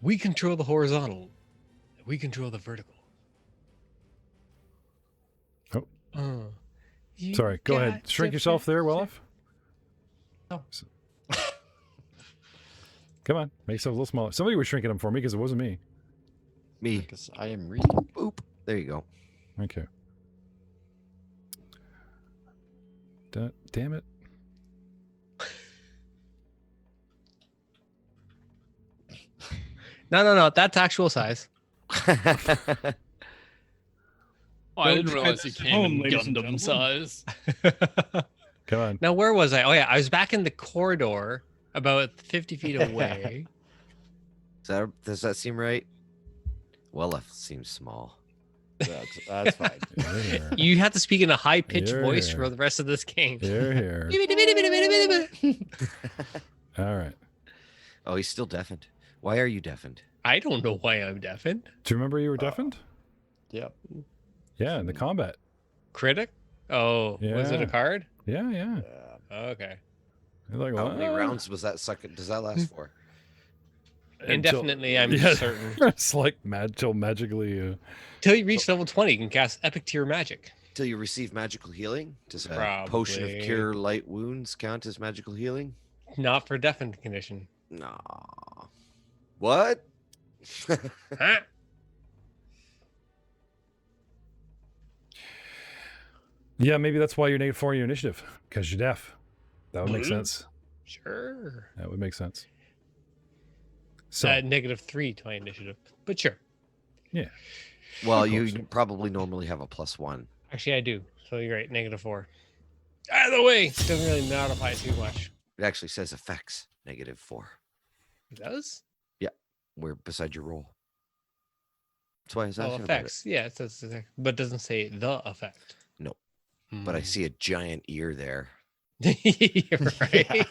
We control the horizontal. We control the vertical. Oh. You Sorry, go ahead. got Shrink to yourself fit- there, Willoff. No. Come on, make yourself a little smaller. Somebody was shrinking them for me because it wasn't me. Me. Because I am reading. Boop. There you go. Okay. Damn it. No. That's actual size. Oh, I didn't Don't try realize he this at came home, in ladies and Gundam gentlemen. size. Come on. Now, where was I? Oh, yeah. I was back in the corridor about 50 feet away. Does that seem right? Well, that seems small. That's fine. You're here. You have to speak in a high pitched You're voice here. for the rest of this game. You're here. All right. Oh, he's still deafened. Why are you deafened? I don't know why I'm deafened. Do you remember you were deafened? Yep. Yeah, in the combat. Critic? Oh, was it Yeah. a card? Yeah. Yeah. Okay. You're like, How many "What?" rounds was that second? Does that last for? Indefinitely, I'm Yeah. certain. It's like till magically. Till you reach level 20, you can cast Epic Tier Magic. Till you receive magical healing? Does a potion of Probably. cure light wounds count as magical healing? Not for deafened condition. Nah. What? Huh? Yeah, maybe that's why you're -4 in your initiative, because you're deaf. That would make Mhm. sense. Sure. That would make sense. So, -3 to my initiative, but sure. Well, Of you course. probably normally have a +1. Actually, I do. So you're right, -4. Out of the way. Doesn't really modify too much. It actually says effects -4. It does? Where beside your roll. That's why I was Oh, asking about it. effects. Yeah, it says, but it doesn't say the effect. No, but I see a giant ear there. You're right.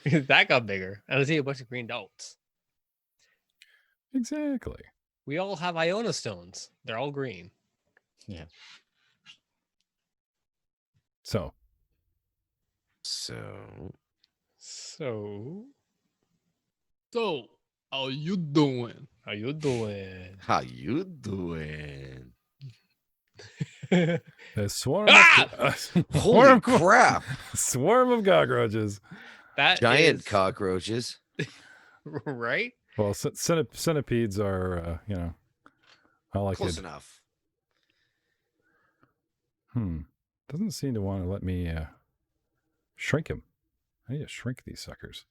That got bigger. And I see a bunch of green dots. Exactly. We all have Iona stones. They're all green. Yeah. So, So So, How you doing? how you doing? how you doing? a swarm, Ah! Holy crap! swarm of cockroaches. That Giant is- cockroaches. right? Well, centipedes are, I like Close it. enough. Doesn't seem to want to let me shrink him. I need to shrink these suckers.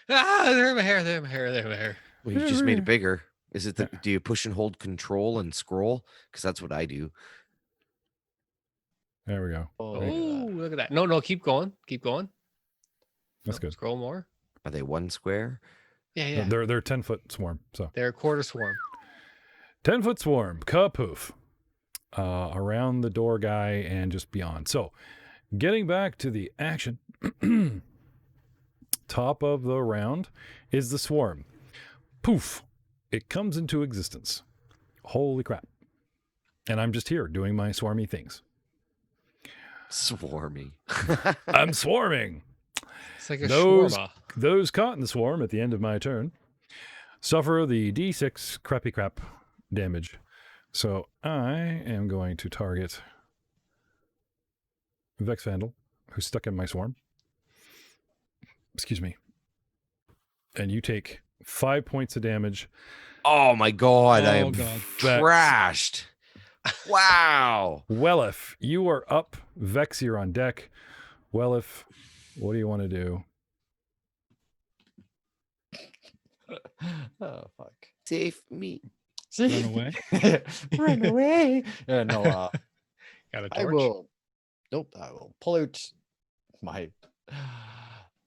They're in my hair. They're in my hair. They're in my hair. Well, you just made it bigger. Is it the, do you push and hold control and scroll? Because that's what I do. There we go. Oh, look at that. look at that. No, keep going. Keep going. That's No, good. Scroll more. Are they one square? Yeah. They're 10-foot swarm. So They're a quarter swarm. 10-foot swarm, kapoof, around the door guy and just beyond. So, getting back to the action, top of the round is the swarm. Poof! It comes into existence. Holy crap! And I'm just here doing my swarmy things. Swarmy. I'm swarming. It's like a Those- shawarma. Those caught in the swarm at the end of my turn suffer the D6 crappy crap damage. So I am going to target Vex Vandal, who's stuck in my swarm. Excuse me. And you take 5 points of damage. Oh my god, I Oh, am God. trashed. Wow. Wellif, you are up. Vex, you're on deck. Wellif, what do you want to do? Oh fuck. Save me. See? Run away. Run away. Yeah, no, Got a I torch. will. Nope. I will pull out my.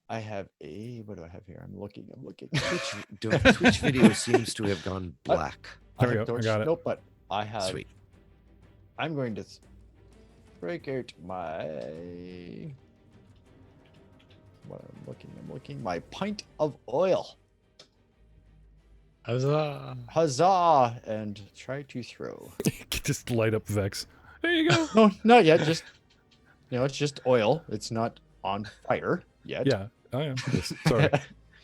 I have a. What do I have here? I'm looking. Twitch video seems to have gone black. There we have go, I torch. got it. Nope, but I have. Sweet. I'm going to break out my. What I'm looking. My pint of oil. Huzzah. Huzzah! And try to throw. Just light up Vex. There you go. No, not yet. Just it's just oil. It's not on fire yet. Yeah, I am. Sorry.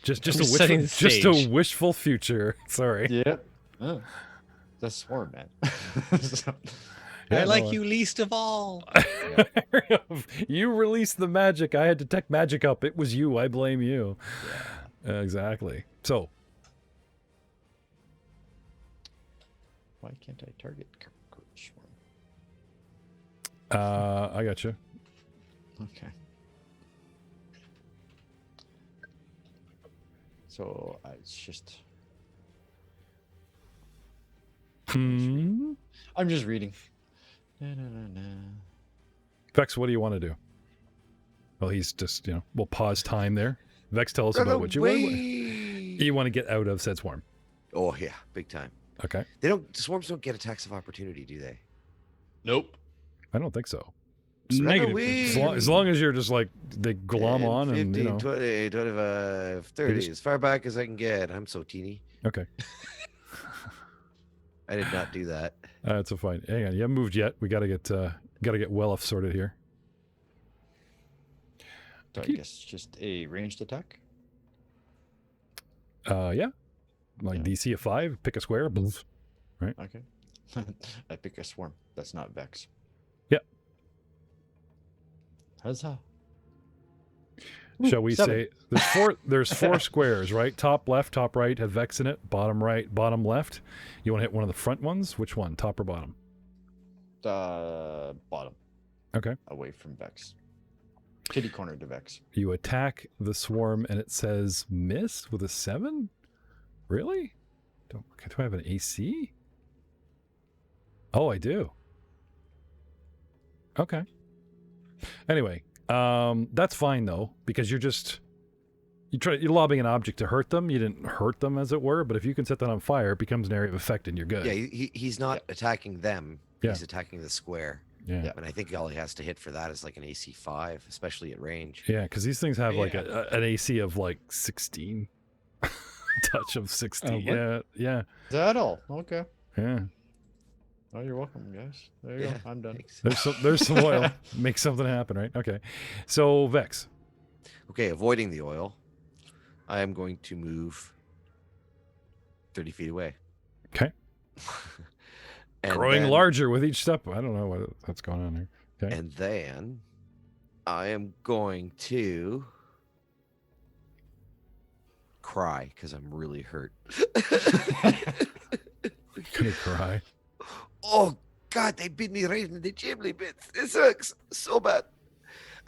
Just I'm a setting wishful, the just a stage. wishful future. Sorry. Yeah. Oh, the swarm, man. So, Yeah, I like no, you least of all. You released the magic. I had to tech magic up. It was you. I blame you. Exactly. So, why can't I target cockroach swarm? I got you. Okay. So it's just. I'm just reading. Vex, what do you want to do? Well, he's just, we'll pause time there. Vex, tell us about what you want. You want to get out of said swarm. Oh yeah, big time. Okay. Swarms don't get attacks of opportunity, do they? Nope. I don't think so. Negative. As long as you're just like, they glom 10, on 15, and, 20, 25, 30, as far back as I can get. I'm so teeny. Okay. I did not do that. That's a fine. Hang on. You haven't moved yet. We got to get well off sorted here. So I guess just a ranged attack. Yeah. Like Yeah. DC of 5, pick a square. Boof. Okay. I pick a swarm. That's not Vex. Yep. Huzzah. Shall we 7. say there's four squares, right? Top left, top right have Vex in it. Bottom right, bottom left. You want to hit one of the front ones? Which one? Top or bottom? Bottom. Okay. Away from Vex. Kitty corner to Vex. You attack the swarm and it says miss with a 7? Really? Do I have an AC? Oh, I do. Okay. Anyway, that's fine though, because you're lobbing an object to hurt them. You didn't hurt them, as it were, but if you can set that on fire, it becomes an area of effect and you're good. Yeah, he's not attacking them. Yeah. He's attacking the square. Yeah. And I think all he has to hit for that is like an AC 5, especially at range. Yeah, because these things have like an AC of like 16. Touch of 16. Yeah. Is that all? Okay. Yeah. Oh, you're welcome, guys. There you go. I'm done. There's some oil. Make something happen, right? Okay. So Vex. Okay, avoiding the oil, I am going to move 30 feet away. Okay. Growing larger with each step. I don't know what's going on here. Okay. And then I am going to cry because I'm really hurt. Gonna cry. Oh God, they beat me right in the chimney bits. This hurts so bad.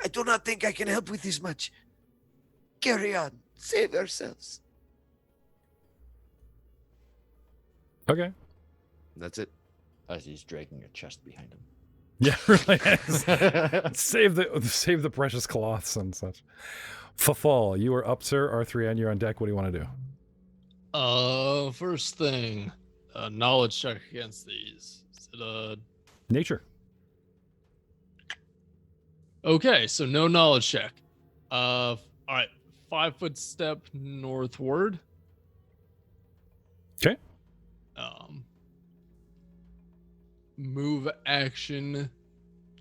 I do not think I can help with this much. Carry on. Save yourselves. Okay. That's it. As he's dragging a chest behind him. Yeah, really. save the precious cloths and such. Fafal, you are up, sir. R3N, you're on deck. What do you want to do? First thing, knowledge check against these. Is it Nature. Okay, so no knowledge check. All right, 5-foot step northward. Okay. Move action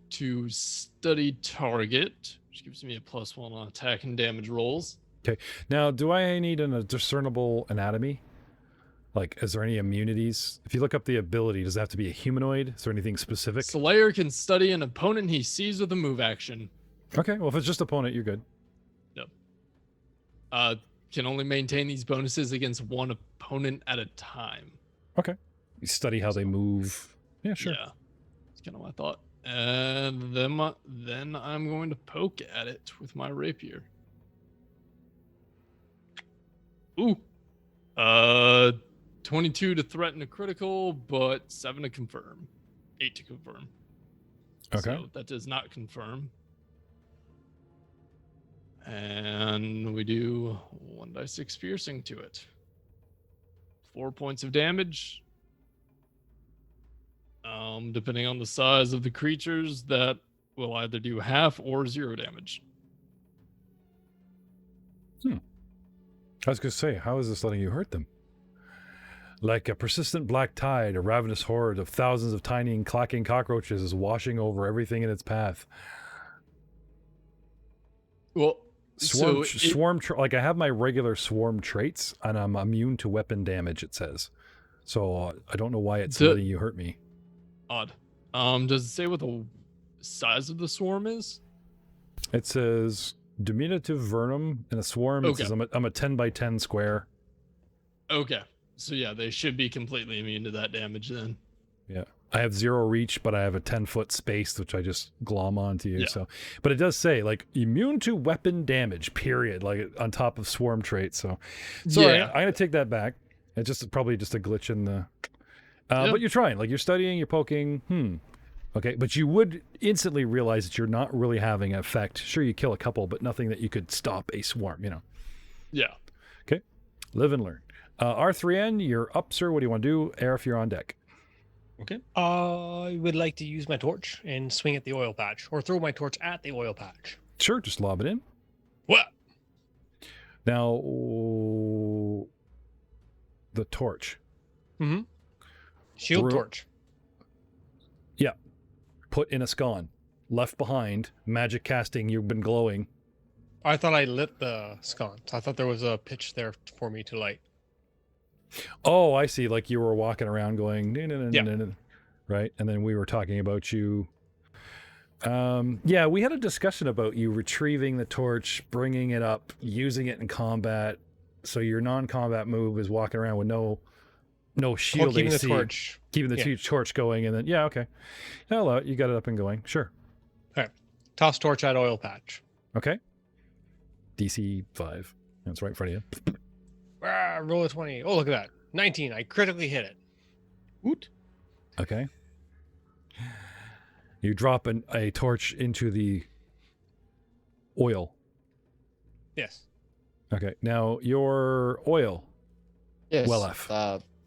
to study target, which gives me a +1 on attack and damage rolls. Okay. Now, do I need a discernible anatomy? Like, is there any immunities? If you look up the ability, does it have to be a humanoid? Is there anything specific? Slayer can study an opponent he sees with a move action. Okay, well, if it's just opponent, you're good. Yep. Can only maintain these bonuses against one opponent at a time. Okay. You study how they move. Yeah, sure. Yeah. That's kind of my thought. And then I'm going to poke at it with my rapier. Ooh. 22 to threaten a critical, but 7 to confirm. 8 to confirm. Okay. So that does not confirm. And we do 1d6 piercing to it. 4 points of damage. Depending on the size of the creatures, that will either do half or 0 damage. I was going to say, how is this letting you hurt them? Like a persistent black tide, a ravenous horde of thousands of tiny and clacking cockroaches is washing over everything in its path. Well, like I have my regular swarm traits, and I'm immune to weapon damage, it says. So I don't know why it's letting you hurt me. Odd. Does it say what the size of the swarm is? It says diminutive vernum in a swarm. Okay. It says I'm a 10 by 10 square. Okay. So yeah, they should be completely immune to that damage then. Yeah. I have 0 reach, but I have a 10-foot space, which I just glom onto you. Yeah. So, but it does say like immune to weapon damage, period, like on top of swarm traits. So sorry, Yeah. I'm going to take that back. It's just probably just a glitch in the, but you're trying, like you're studying, you're poking. Okay. But you would instantly realize that you're not really having an effect. Sure. You kill a couple, but nothing that you could stop a swarm, Yeah. Okay. Live and learn. R3N, you're up, sir. What do you want to do? Arif, you're on deck. Okay. I would like to use my torch and swing at the oil patch, or throw my torch at the oil patch. Sure, just lob it in. What? Now, the torch. Mm-hmm. Shield Throw- torch. Yeah. Put in a scone. Left behind. Magic casting. You've been glowing. I thought I lit the sconce. I thought there was a pitch there for me to light. Oh, I see. Like you were walking around going, Yeah. right? And then we were talking about you. Yeah, we had a discussion about you retrieving the torch, bringing it up, using it in combat. So your non-combat move is walking around with no shield keeping AC. the torch. Keeping the torch going, and then okay. Hello, you got it up and going. Sure. Toss torch at oil patch. Okay. DC 5. That's right in front of you. Roll a 20. Oh, look at that. 19. I critically hit it. Woot. Okay. You drop a torch into the oil. Yes. Okay. Now your oil. Yes. Well, F.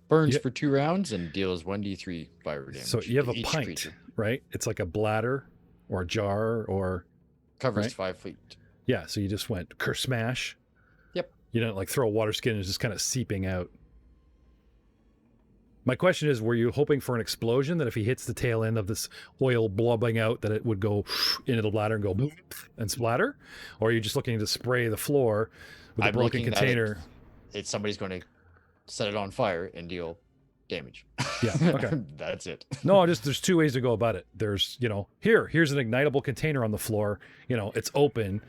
Burns Yeah. for 2 rounds and deals 1d3 fire damage. So you have to a each pint, creature. right? It's like a bladder or a jar or Covers right? 5 feet. yeah. So you just went smash. Yep. You didn't like throw a water skin and it's just kind of seeping out. My question is, were you hoping for an explosion that if he hits the tail end of this oil blobbing out that it would go into the bladder and go boom and splatter? Or are you just looking to spray the floor with a I'm broken looking that container? It's somebody's going to set it on fire and deal damage. Yeah, okay. That's it. No, there's 2 ways to go about it. There's, here's an ignitable container on the floor. It's open.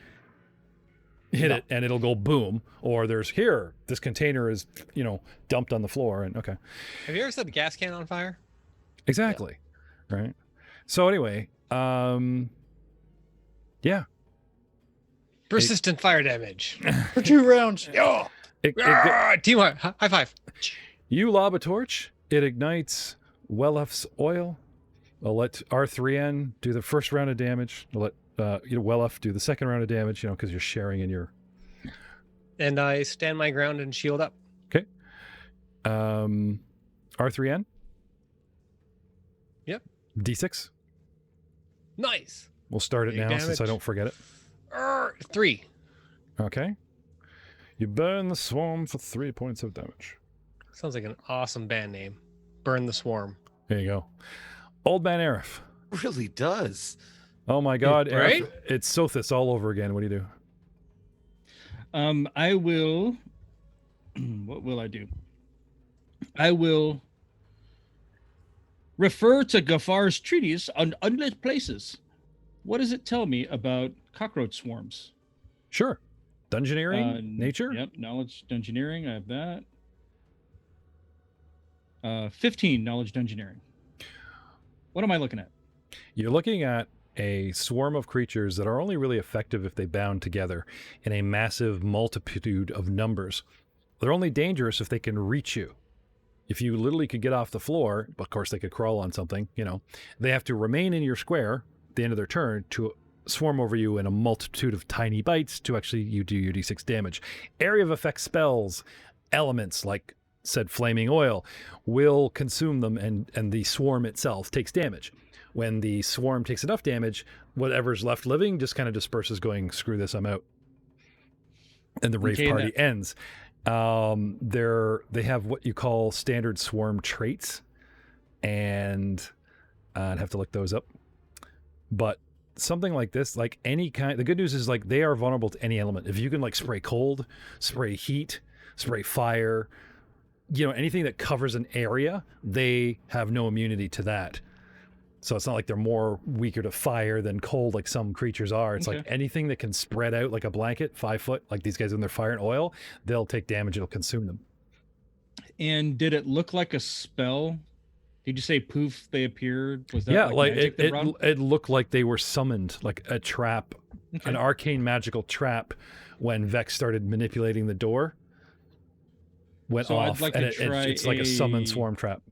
Hit it and it'll go boom. Or there's this container is, dumped on the floor and okay. Have you ever set a gas can on fire? Exactly. Right. So anyway, yeah. Persistent fire damage. For 2 rounds. Yeah. Teamwork. High five. You lob a torch, it ignites Wellef's oil. I'll let R3N do the first round of damage. I'll let Wellef do the second round of damage, because you're sharing in your... And I stand my ground and shield up. Okay. R3N? Yep. D6? Nice. We'll start it Big now since I damage. don't forget it. 3. Okay. You burn the swarm for 3 points of damage. Sounds like an awesome band name. Burn the Swarm. There you go. Old Man Arif. Really does. Oh my God, Arif. Right? It's Sothis all over again. What do you do? I will. What will I do? I will refer to Gaffar's treatise on unlit places. What does it tell me about cockroach swarms? Sure. Dungeoneering? Nature? Yep. Knowledge dungeoneering. I have that. 15 knowledge dungeoneering. What am I looking at? You're looking at a swarm of creatures that are only really effective if they bound together in a massive multitude of numbers. They're only dangerous if they can reach you. If you literally could get off the floor, of course they could crawl on something, they have to remain in your square at the end of their turn to swarm over you in a multitude of tiny bites to actually you do your d6 damage. Area of effect spells, elements like said flaming oil will consume them and the swarm itself takes damage. When the swarm takes enough damage, whatever's left living just kind of disperses going, screw this, I'm out. And the rave party ends. They have what you call standard swarm traits, and I'd have to look those up. But something like this, like any kind, the good news is like they are vulnerable to any element. If you can like spray cold, spray heat, spray fire, anything that covers an area, they have no immunity to that. So it's not like they're more weaker to fire than cold like some creatures are. It's like anything that can spread out like a blanket, 5 foot, like these guys when they're firing oil, they'll take damage, it'll consume them. And did it look like a spell? Did you say poof, they appeared? Was that like magic that brought 'em? it looked like they were summoned, like a trap, an arcane magical trap when Vex started manipulating the door. Went So off, I'd like and to try it's like a summon swarm trap.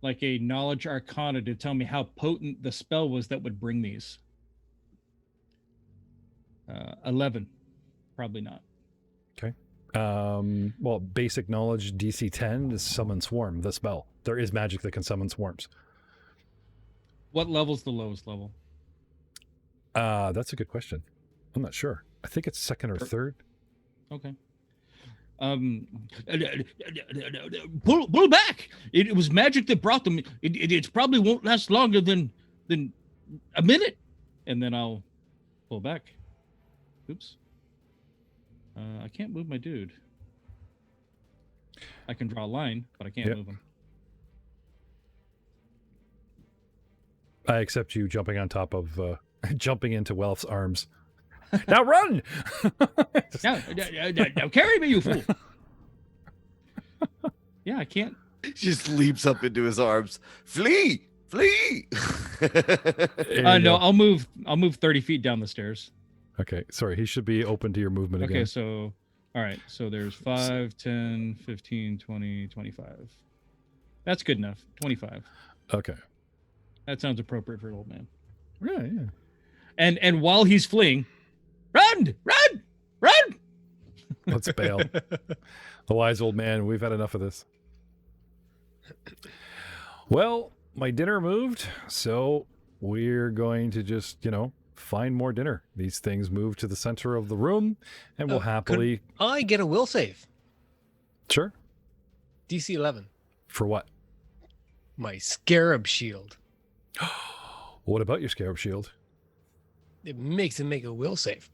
Like a knowledge arcana to tell me how potent the spell was that would bring these. 11. Probably not. Okay. Well, basic knowledge DC 10 is summon swarm, the spell. There is magic that can summon swarms. What level's the lowest level? That's a good question. I'm not sure. I think it's second or third. Okay. Pull back. It was magic that brought them. It probably won't last longer than a minute. And then I'll pull back. Oops. I can't move my dude. I can draw a line, but I can't move him. I accept you jumping on top of, jumping into Welf's arms. Now run! Now carry me, you fool. Yeah, I can't. Just leaps up into his arms. Flee! Flee! No, I'll move 30 feet down the stairs. Okay, sorry. He should be open to your movement again. Okay, so, all right. So there's 5, 10, 15, 20, 25. That's good enough. 25. Okay. That sounds appropriate for an old man. Yeah, yeah. And while he's fleeing, run, run, run. Let's bail. The wise old man, we've had enough of this. Well, my dinner moved, so we're going to just, find more dinner. These things move to the center of the room, and we'll happily... I get a will save. Sure. DC 11. For what? My scarab shield. What about your scarab shield? It makes him make a will save.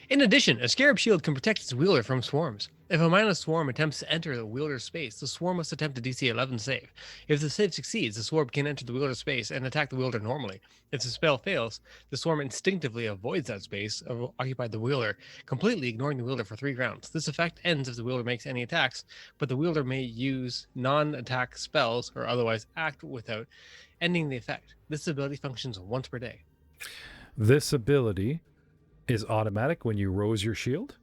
In addition, a scarab shield can protect its wielder from swarms. If a mindless swarm attempts to enter the wielder's space, the swarm must attempt a DC 11 save. If the save succeeds, the swarm can enter the wielder's space and attack the wielder normally. If the spell fails, the swarm instinctively avoids that space occupied the wielder, completely ignoring the wielder for 3 rounds. This effect ends if the wielder makes any attacks, but the wielder may use non-attack spells or otherwise act without ending the effect. This ability functions once per day. This ability is automatic when you rose your shield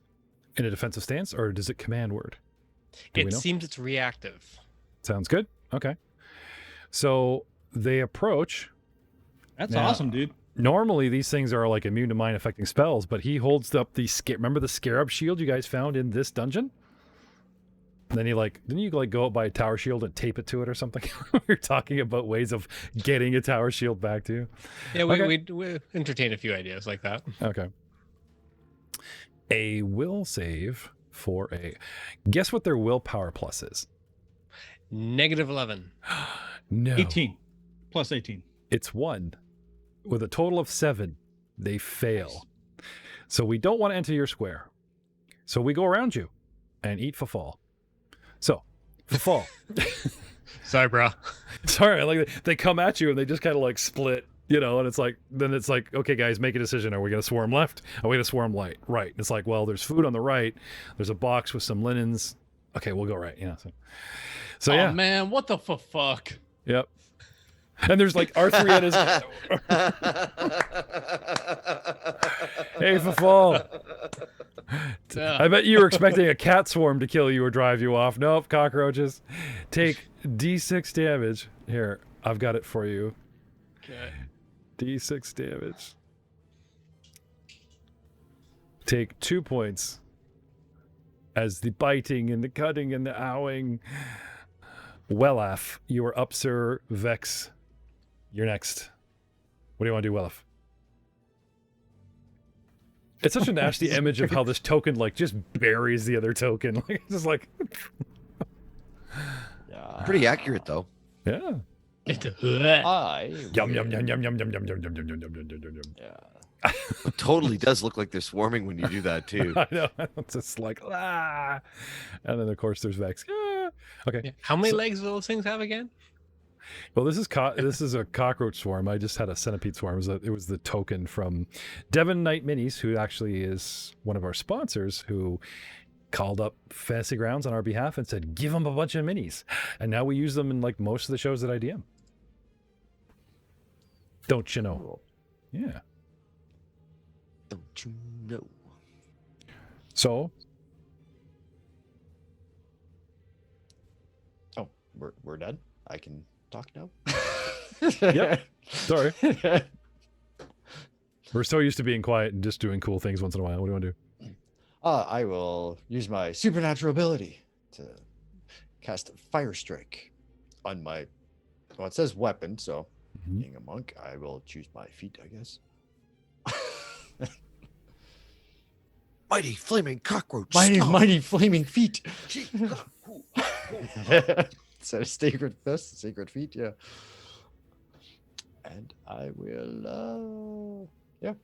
in a defensive stance, or does it command word? Do we It know? seems it's reactive. Sounds good. Okay. So they approach. That's Now- awesome, dude. Normally, these things are like immune to mind-affecting spells, but he holds up the... Remember the scarab shield you guys found in this dungeon? And then didn't you go out by a tower shield and tape it to it or something? We're talking about ways of getting a tower shield back to you. Yeah, Okay. we entertained a few ideas like that. Okay. A will save for a... Guess what their willpower plus is? Negative 11. No. 18 plus 18. It's 1. With a total of 7, they fail. So we don't want to enter your square. So we go around you and eat fall. So, fall. Sorry, bro. Sorry, they come at you and they just kind of split, and it's like, okay, guys, make a decision. Are we going to swarm left? Are we going to swarm right? It's like, well, there's food on the right. There's a box with some linens. Okay, we'll go right. So Oh yeah. man, what the fuck? Yep. And there's R3 at his... Hey, fall. Yeah. I bet you were expecting a cat swarm to kill you or drive you off. Nope, cockroaches. Take D6 damage. Here, I've got it for you. Okay. D6 damage. Take 2 points as the biting and the cutting and the owing. Wellaf, you are up, Sir. Vex, you're next. What do you want to do, Wellaf? It's such a nasty image of how this token just buries the other token. Yeah. Pretty accurate though. Yeah. I Yum yum will- yum yum yum yum yum yum yum yum yum yum yum yum yum. Yeah. It totally does look like they're swarming when you do that too. I know. It's just and then of course there's Vex. Ah. Okay. Yeah. How many So- legs do those things have again? Well, this is a cockroach swarm. I just had a centipede swarm. It was the token from Devon Knight Minis, who actually is one of our sponsors, who called up Fantasy Grounds on our behalf and said, give them a bunch of minis. And now we use them in most of the shows that I DM. Don't you know? Cool. Yeah. Don't you know? So, Oh, we're done. I can talk now. Yep. Sorry. We're so used to being quiet and just doing cool things once in a while. What do you want to do? I will use my supernatural ability to cast Fire Strike on my. Well, it says weapon, so Mhm. being a monk, I will choose my feet, I guess. Mighty flaming cockroach. Mighty, stomp. mighty flaming feet. Instead of sacred fist, sacred feet, yeah. And I will, yeah.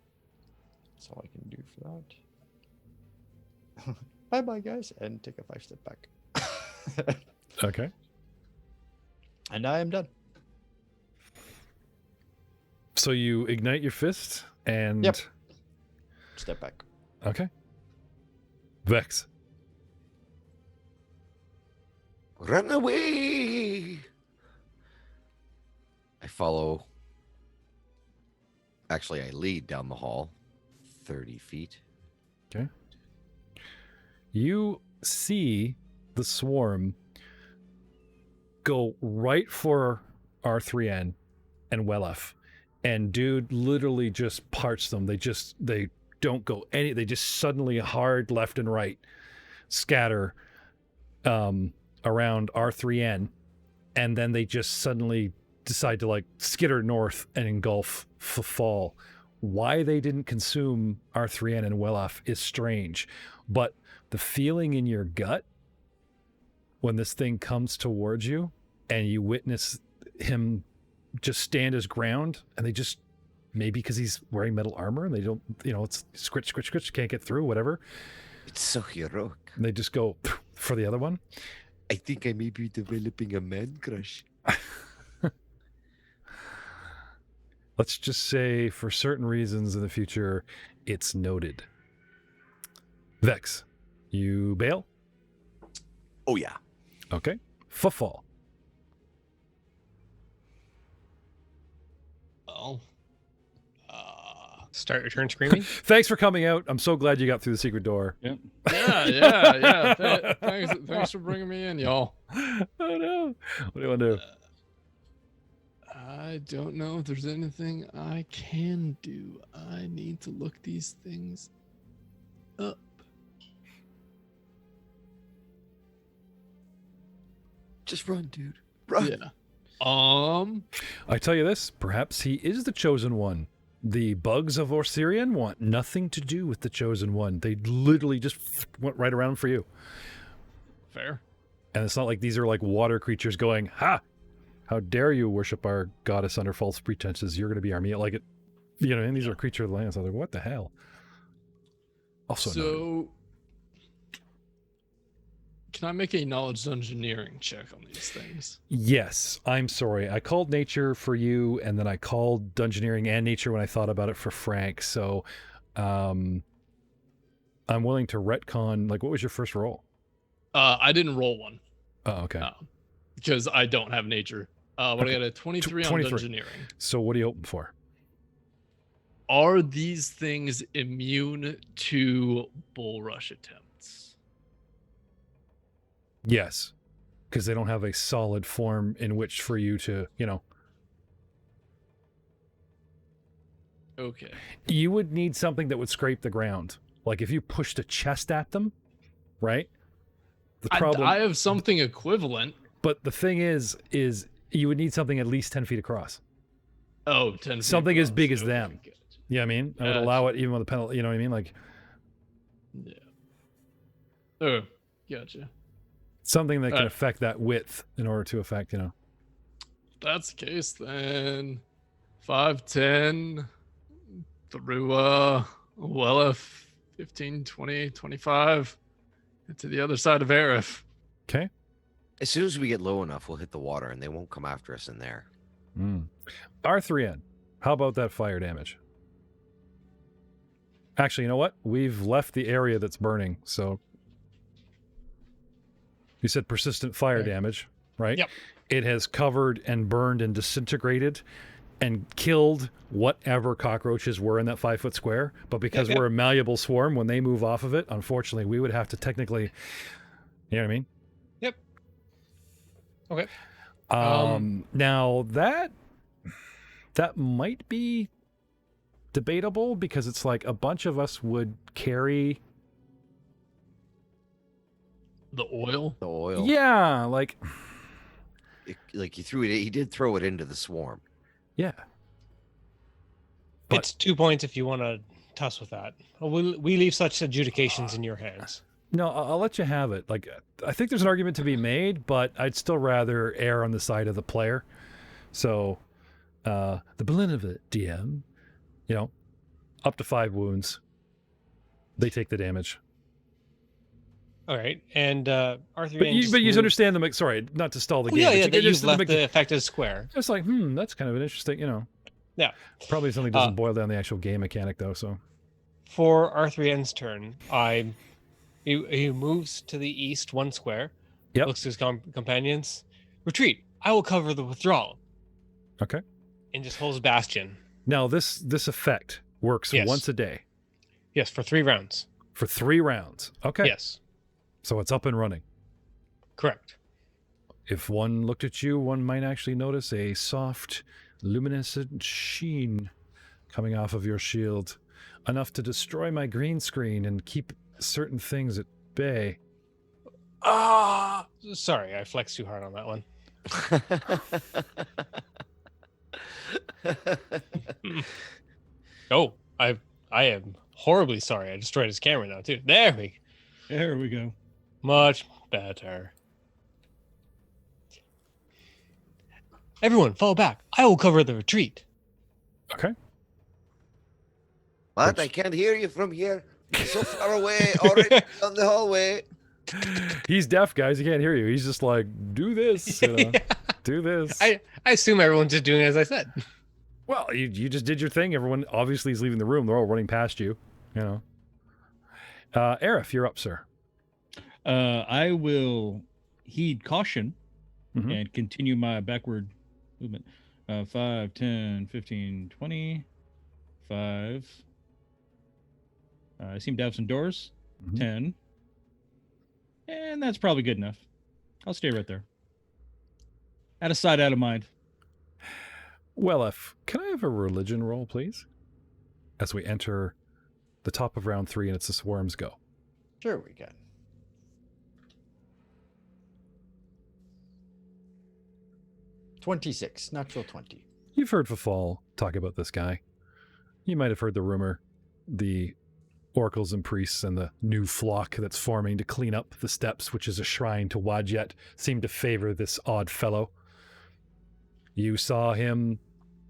That's all I can do for that. Bye bye, guys, and take a 5-step back. Okay. And I am done. So you ignite your fist and... Yep. Step back. Okay. Vex. Run away! I follow. Actually, I lead down the hall 30 feet. You see the swarm go right for R3N and Wellef and dude literally just parts them. They don't go they just suddenly hard left and right scatter around R3N, and then they just suddenly decide to like skitter north and engulf Fall. Why they didn't consume R3N and well off is strange, but the feeling in your gut when this thing comes towards you and you witness him just stand his ground, and they just, maybe because he's wearing metal armor and they don't, it's scritch, scritch, scritch, can't get through, whatever. It's so heroic. And they just go for the other one. I think I may be developing a man crush. Let's just say, for certain reasons in the future, it's noted. Vex, you bail? Oh, yeah. Okay. Fall. Well, Start your turn screaming. Thanks for coming out. I'm so glad you got through the secret door. Yep. yeah. Thanks for bringing me in, y'all. Oh no. What do you want to do? I don't know if there's anything I can do. I need to look these things up. Just run, dude. Run. Yeah. I tell you this, perhaps he is the chosen one. The bugs of Osirion want nothing to do with the chosen one. They literally just went right around for you. Fair. And it's not like these are like water creatures going, ha! How dare you worship our goddess under false pretenses? You're going to be our meal. Like it, and these are creature of the land. So I'm like, what the hell? Also, So, can I make a knowledge engineering check on these things? yes, I'm sorry. I called nature for you, and then I called dungeoneering and nature when I thought about it for Frank. So, I'm willing to retcon. Like, what was your first roll? I didn't roll one Oh, okay. because I don't have nature. But I got a 23 on 23. dungeoneering. So, what are you hoping for? Are these things immune to bull rush attempts? Yes, because they don't have a solid form in which for you to, Okay. You would need something that would scrape the ground. Like if you pushed a chest at them, right? The problem, I have something equivalent. but the thing is you would need something at least 10 feet across. Oh, 10 feet Something as across. big as Okay, them. gotcha. You know what I mean? I would Gotcha. allow it even with a penalty, you know what I mean? Like Yeah. Oh, gotcha. something that can Alright. affect that width in order to affect, If that's the case, then 5, 10 through well, 15, 20, 25 to the other side of Arif. Okay. As soon as we get low enough, we'll hit the water and they won't come after us in there. R3N, how about that fire damage? Actually, you know what? We've left the area that's burning, so you said persistent fire Okay. damage, right? Yep. It has covered and burned and disintegrated and killed whatever cockroaches were in that 5-foot square. But because Yep. we're a malleable swarm, when they move off of it, unfortunately, we would have to technically, you know what I mean? Yep. Okay. Now that might be debatable because it's like a bunch of us would carry. The oil? The oil. Yeah, like Like he threw it. He did throw it into the swarm. yeah. But- It's 2 points if you want to tuss with that. We leave such adjudications in your hands. No, I'll let you have it. Like I think there's an argument to be made, but I'd still rather err on the side of the player. So, the benevolent DM, up to 5 wounds, they take the damage. All right. And Arthur. But you understand them. Sorry, not to stall the game. Yeah, but yeah. you That just you've left make- the affected square. It's like, that's kind of an interesting, Yeah. Probably something doesn't boil down the actual game mechanic though. So For Arthurian's turn, he moves to the east 1 square. Yep. Looks to his companions. Retreat. I will cover the withdrawal. okay. And just holds Bastion. Now this effect works Yes. once a day Yes, for 3 rounds. for 3 rounds. Okay. Yes. So it's up and running. Correct. If one looked at you, one might actually notice a soft luminescent sheen coming off of your shield, enough to destroy my green screen and keep certain things at bay. Ah, sorry, I flexed too hard on that one. Oh, I am horribly sorry. I destroyed his camera now too. There we go. much better. Everyone, fall back. I will cover the retreat. Okay. What? I can't hear you from here. You're so far away, already down the hallway. He's deaf, guys. He can't hear you. He's just like, do this. You know, Yeah. do this. I assume everyone's just doing as I said. Well, you just did your thing. Everyone obviously is leaving the room. They're all running past you. You know. Arif, you're up, sir. I will heed caution Mhm. and continue my backward movement. 5, 10, 15, 20, 5. I seem to have some doors. Mhm. 10. And that's probably good enough. I'll stay right there. Out of sight, out of mind. Well, can I have a religion roll, please? As we enter the top of round 3 and it's the swarms go. Sure we can. $26, natural 20. You've heard Fafal talk about this guy. You might have heard the rumor, the oracles and priests and the new flock that's forming to clean up the steppes, which is a shrine to Wadjet, seem to favor this odd fellow. You saw him,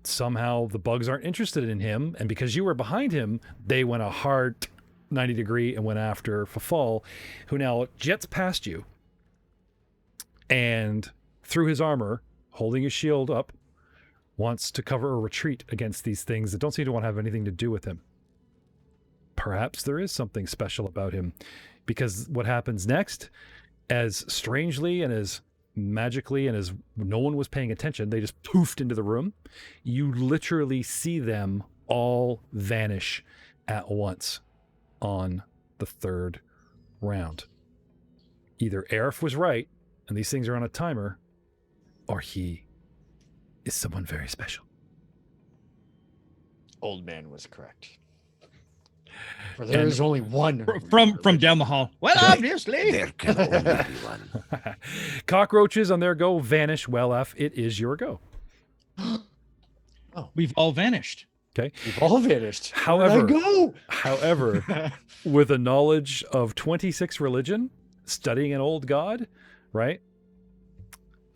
somehow the bugs aren't interested in him, and because you were behind him, they went a hard 90 degree and went after Fafal, who now jets past you, and through his armor, holding his shield up, wants to cover a retreat against these things that don't seem to want to have anything to do with him. Perhaps there is something special about him, because what happens next, as strangely and as magically and as no one was paying attention, they just poofed into the room. You literally see them all vanish at once on the third round. Either Arif was right, and these things are on a timer, or he is someone very special. Old man was correct. For there is only one. From down the hall. Well, obviously. There can only be one. Cockroaches on their go vanish. Well, it is your go. We've all vanished. Okay. We've all vanished. However, Where'd I go? However, with a knowledge of 26 religion, studying an old god, right?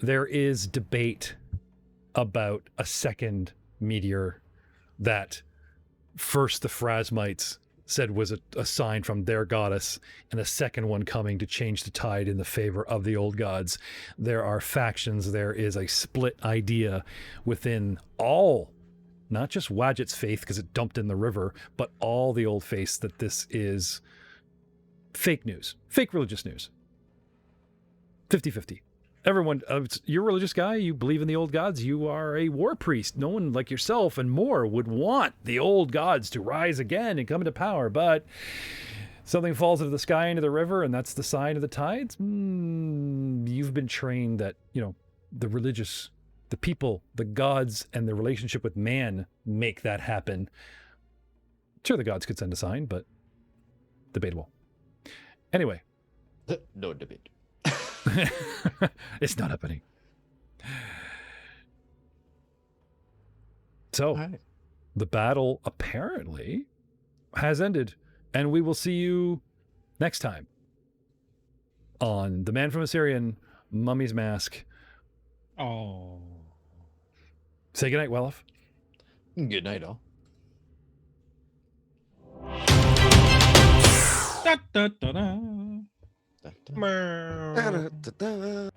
There is debate about a second meteor that first the Pharasmites said was a sign from their goddess, and a second one coming to change the tide in the favor of the old gods. There are factions. There is a split idea within all, not just Wadjet's faith because it dumped in the river, but all the old faiths, that this is fake news, fake religious news. 50-50. Everyone, you're a religious guy, you believe in the old gods, you are a war priest. No one like yourself and more would want the old gods to rise again and come into power, but something falls out of the sky into the river, and that's the sign of the tides. You've been trained that, the religious, the people, the gods, and the relationship with man make that happen. Sure, the gods could send a sign, but debatable. Anyway. No debate. It's not happening. So, Right. The battle apparently has ended, and we will see you next time on The Man From Osirion, Mummy's Mask. Oh. Say goodnight, Welloff. Good night, all. Da, da, da, da. Da, da. Da-da-da-da.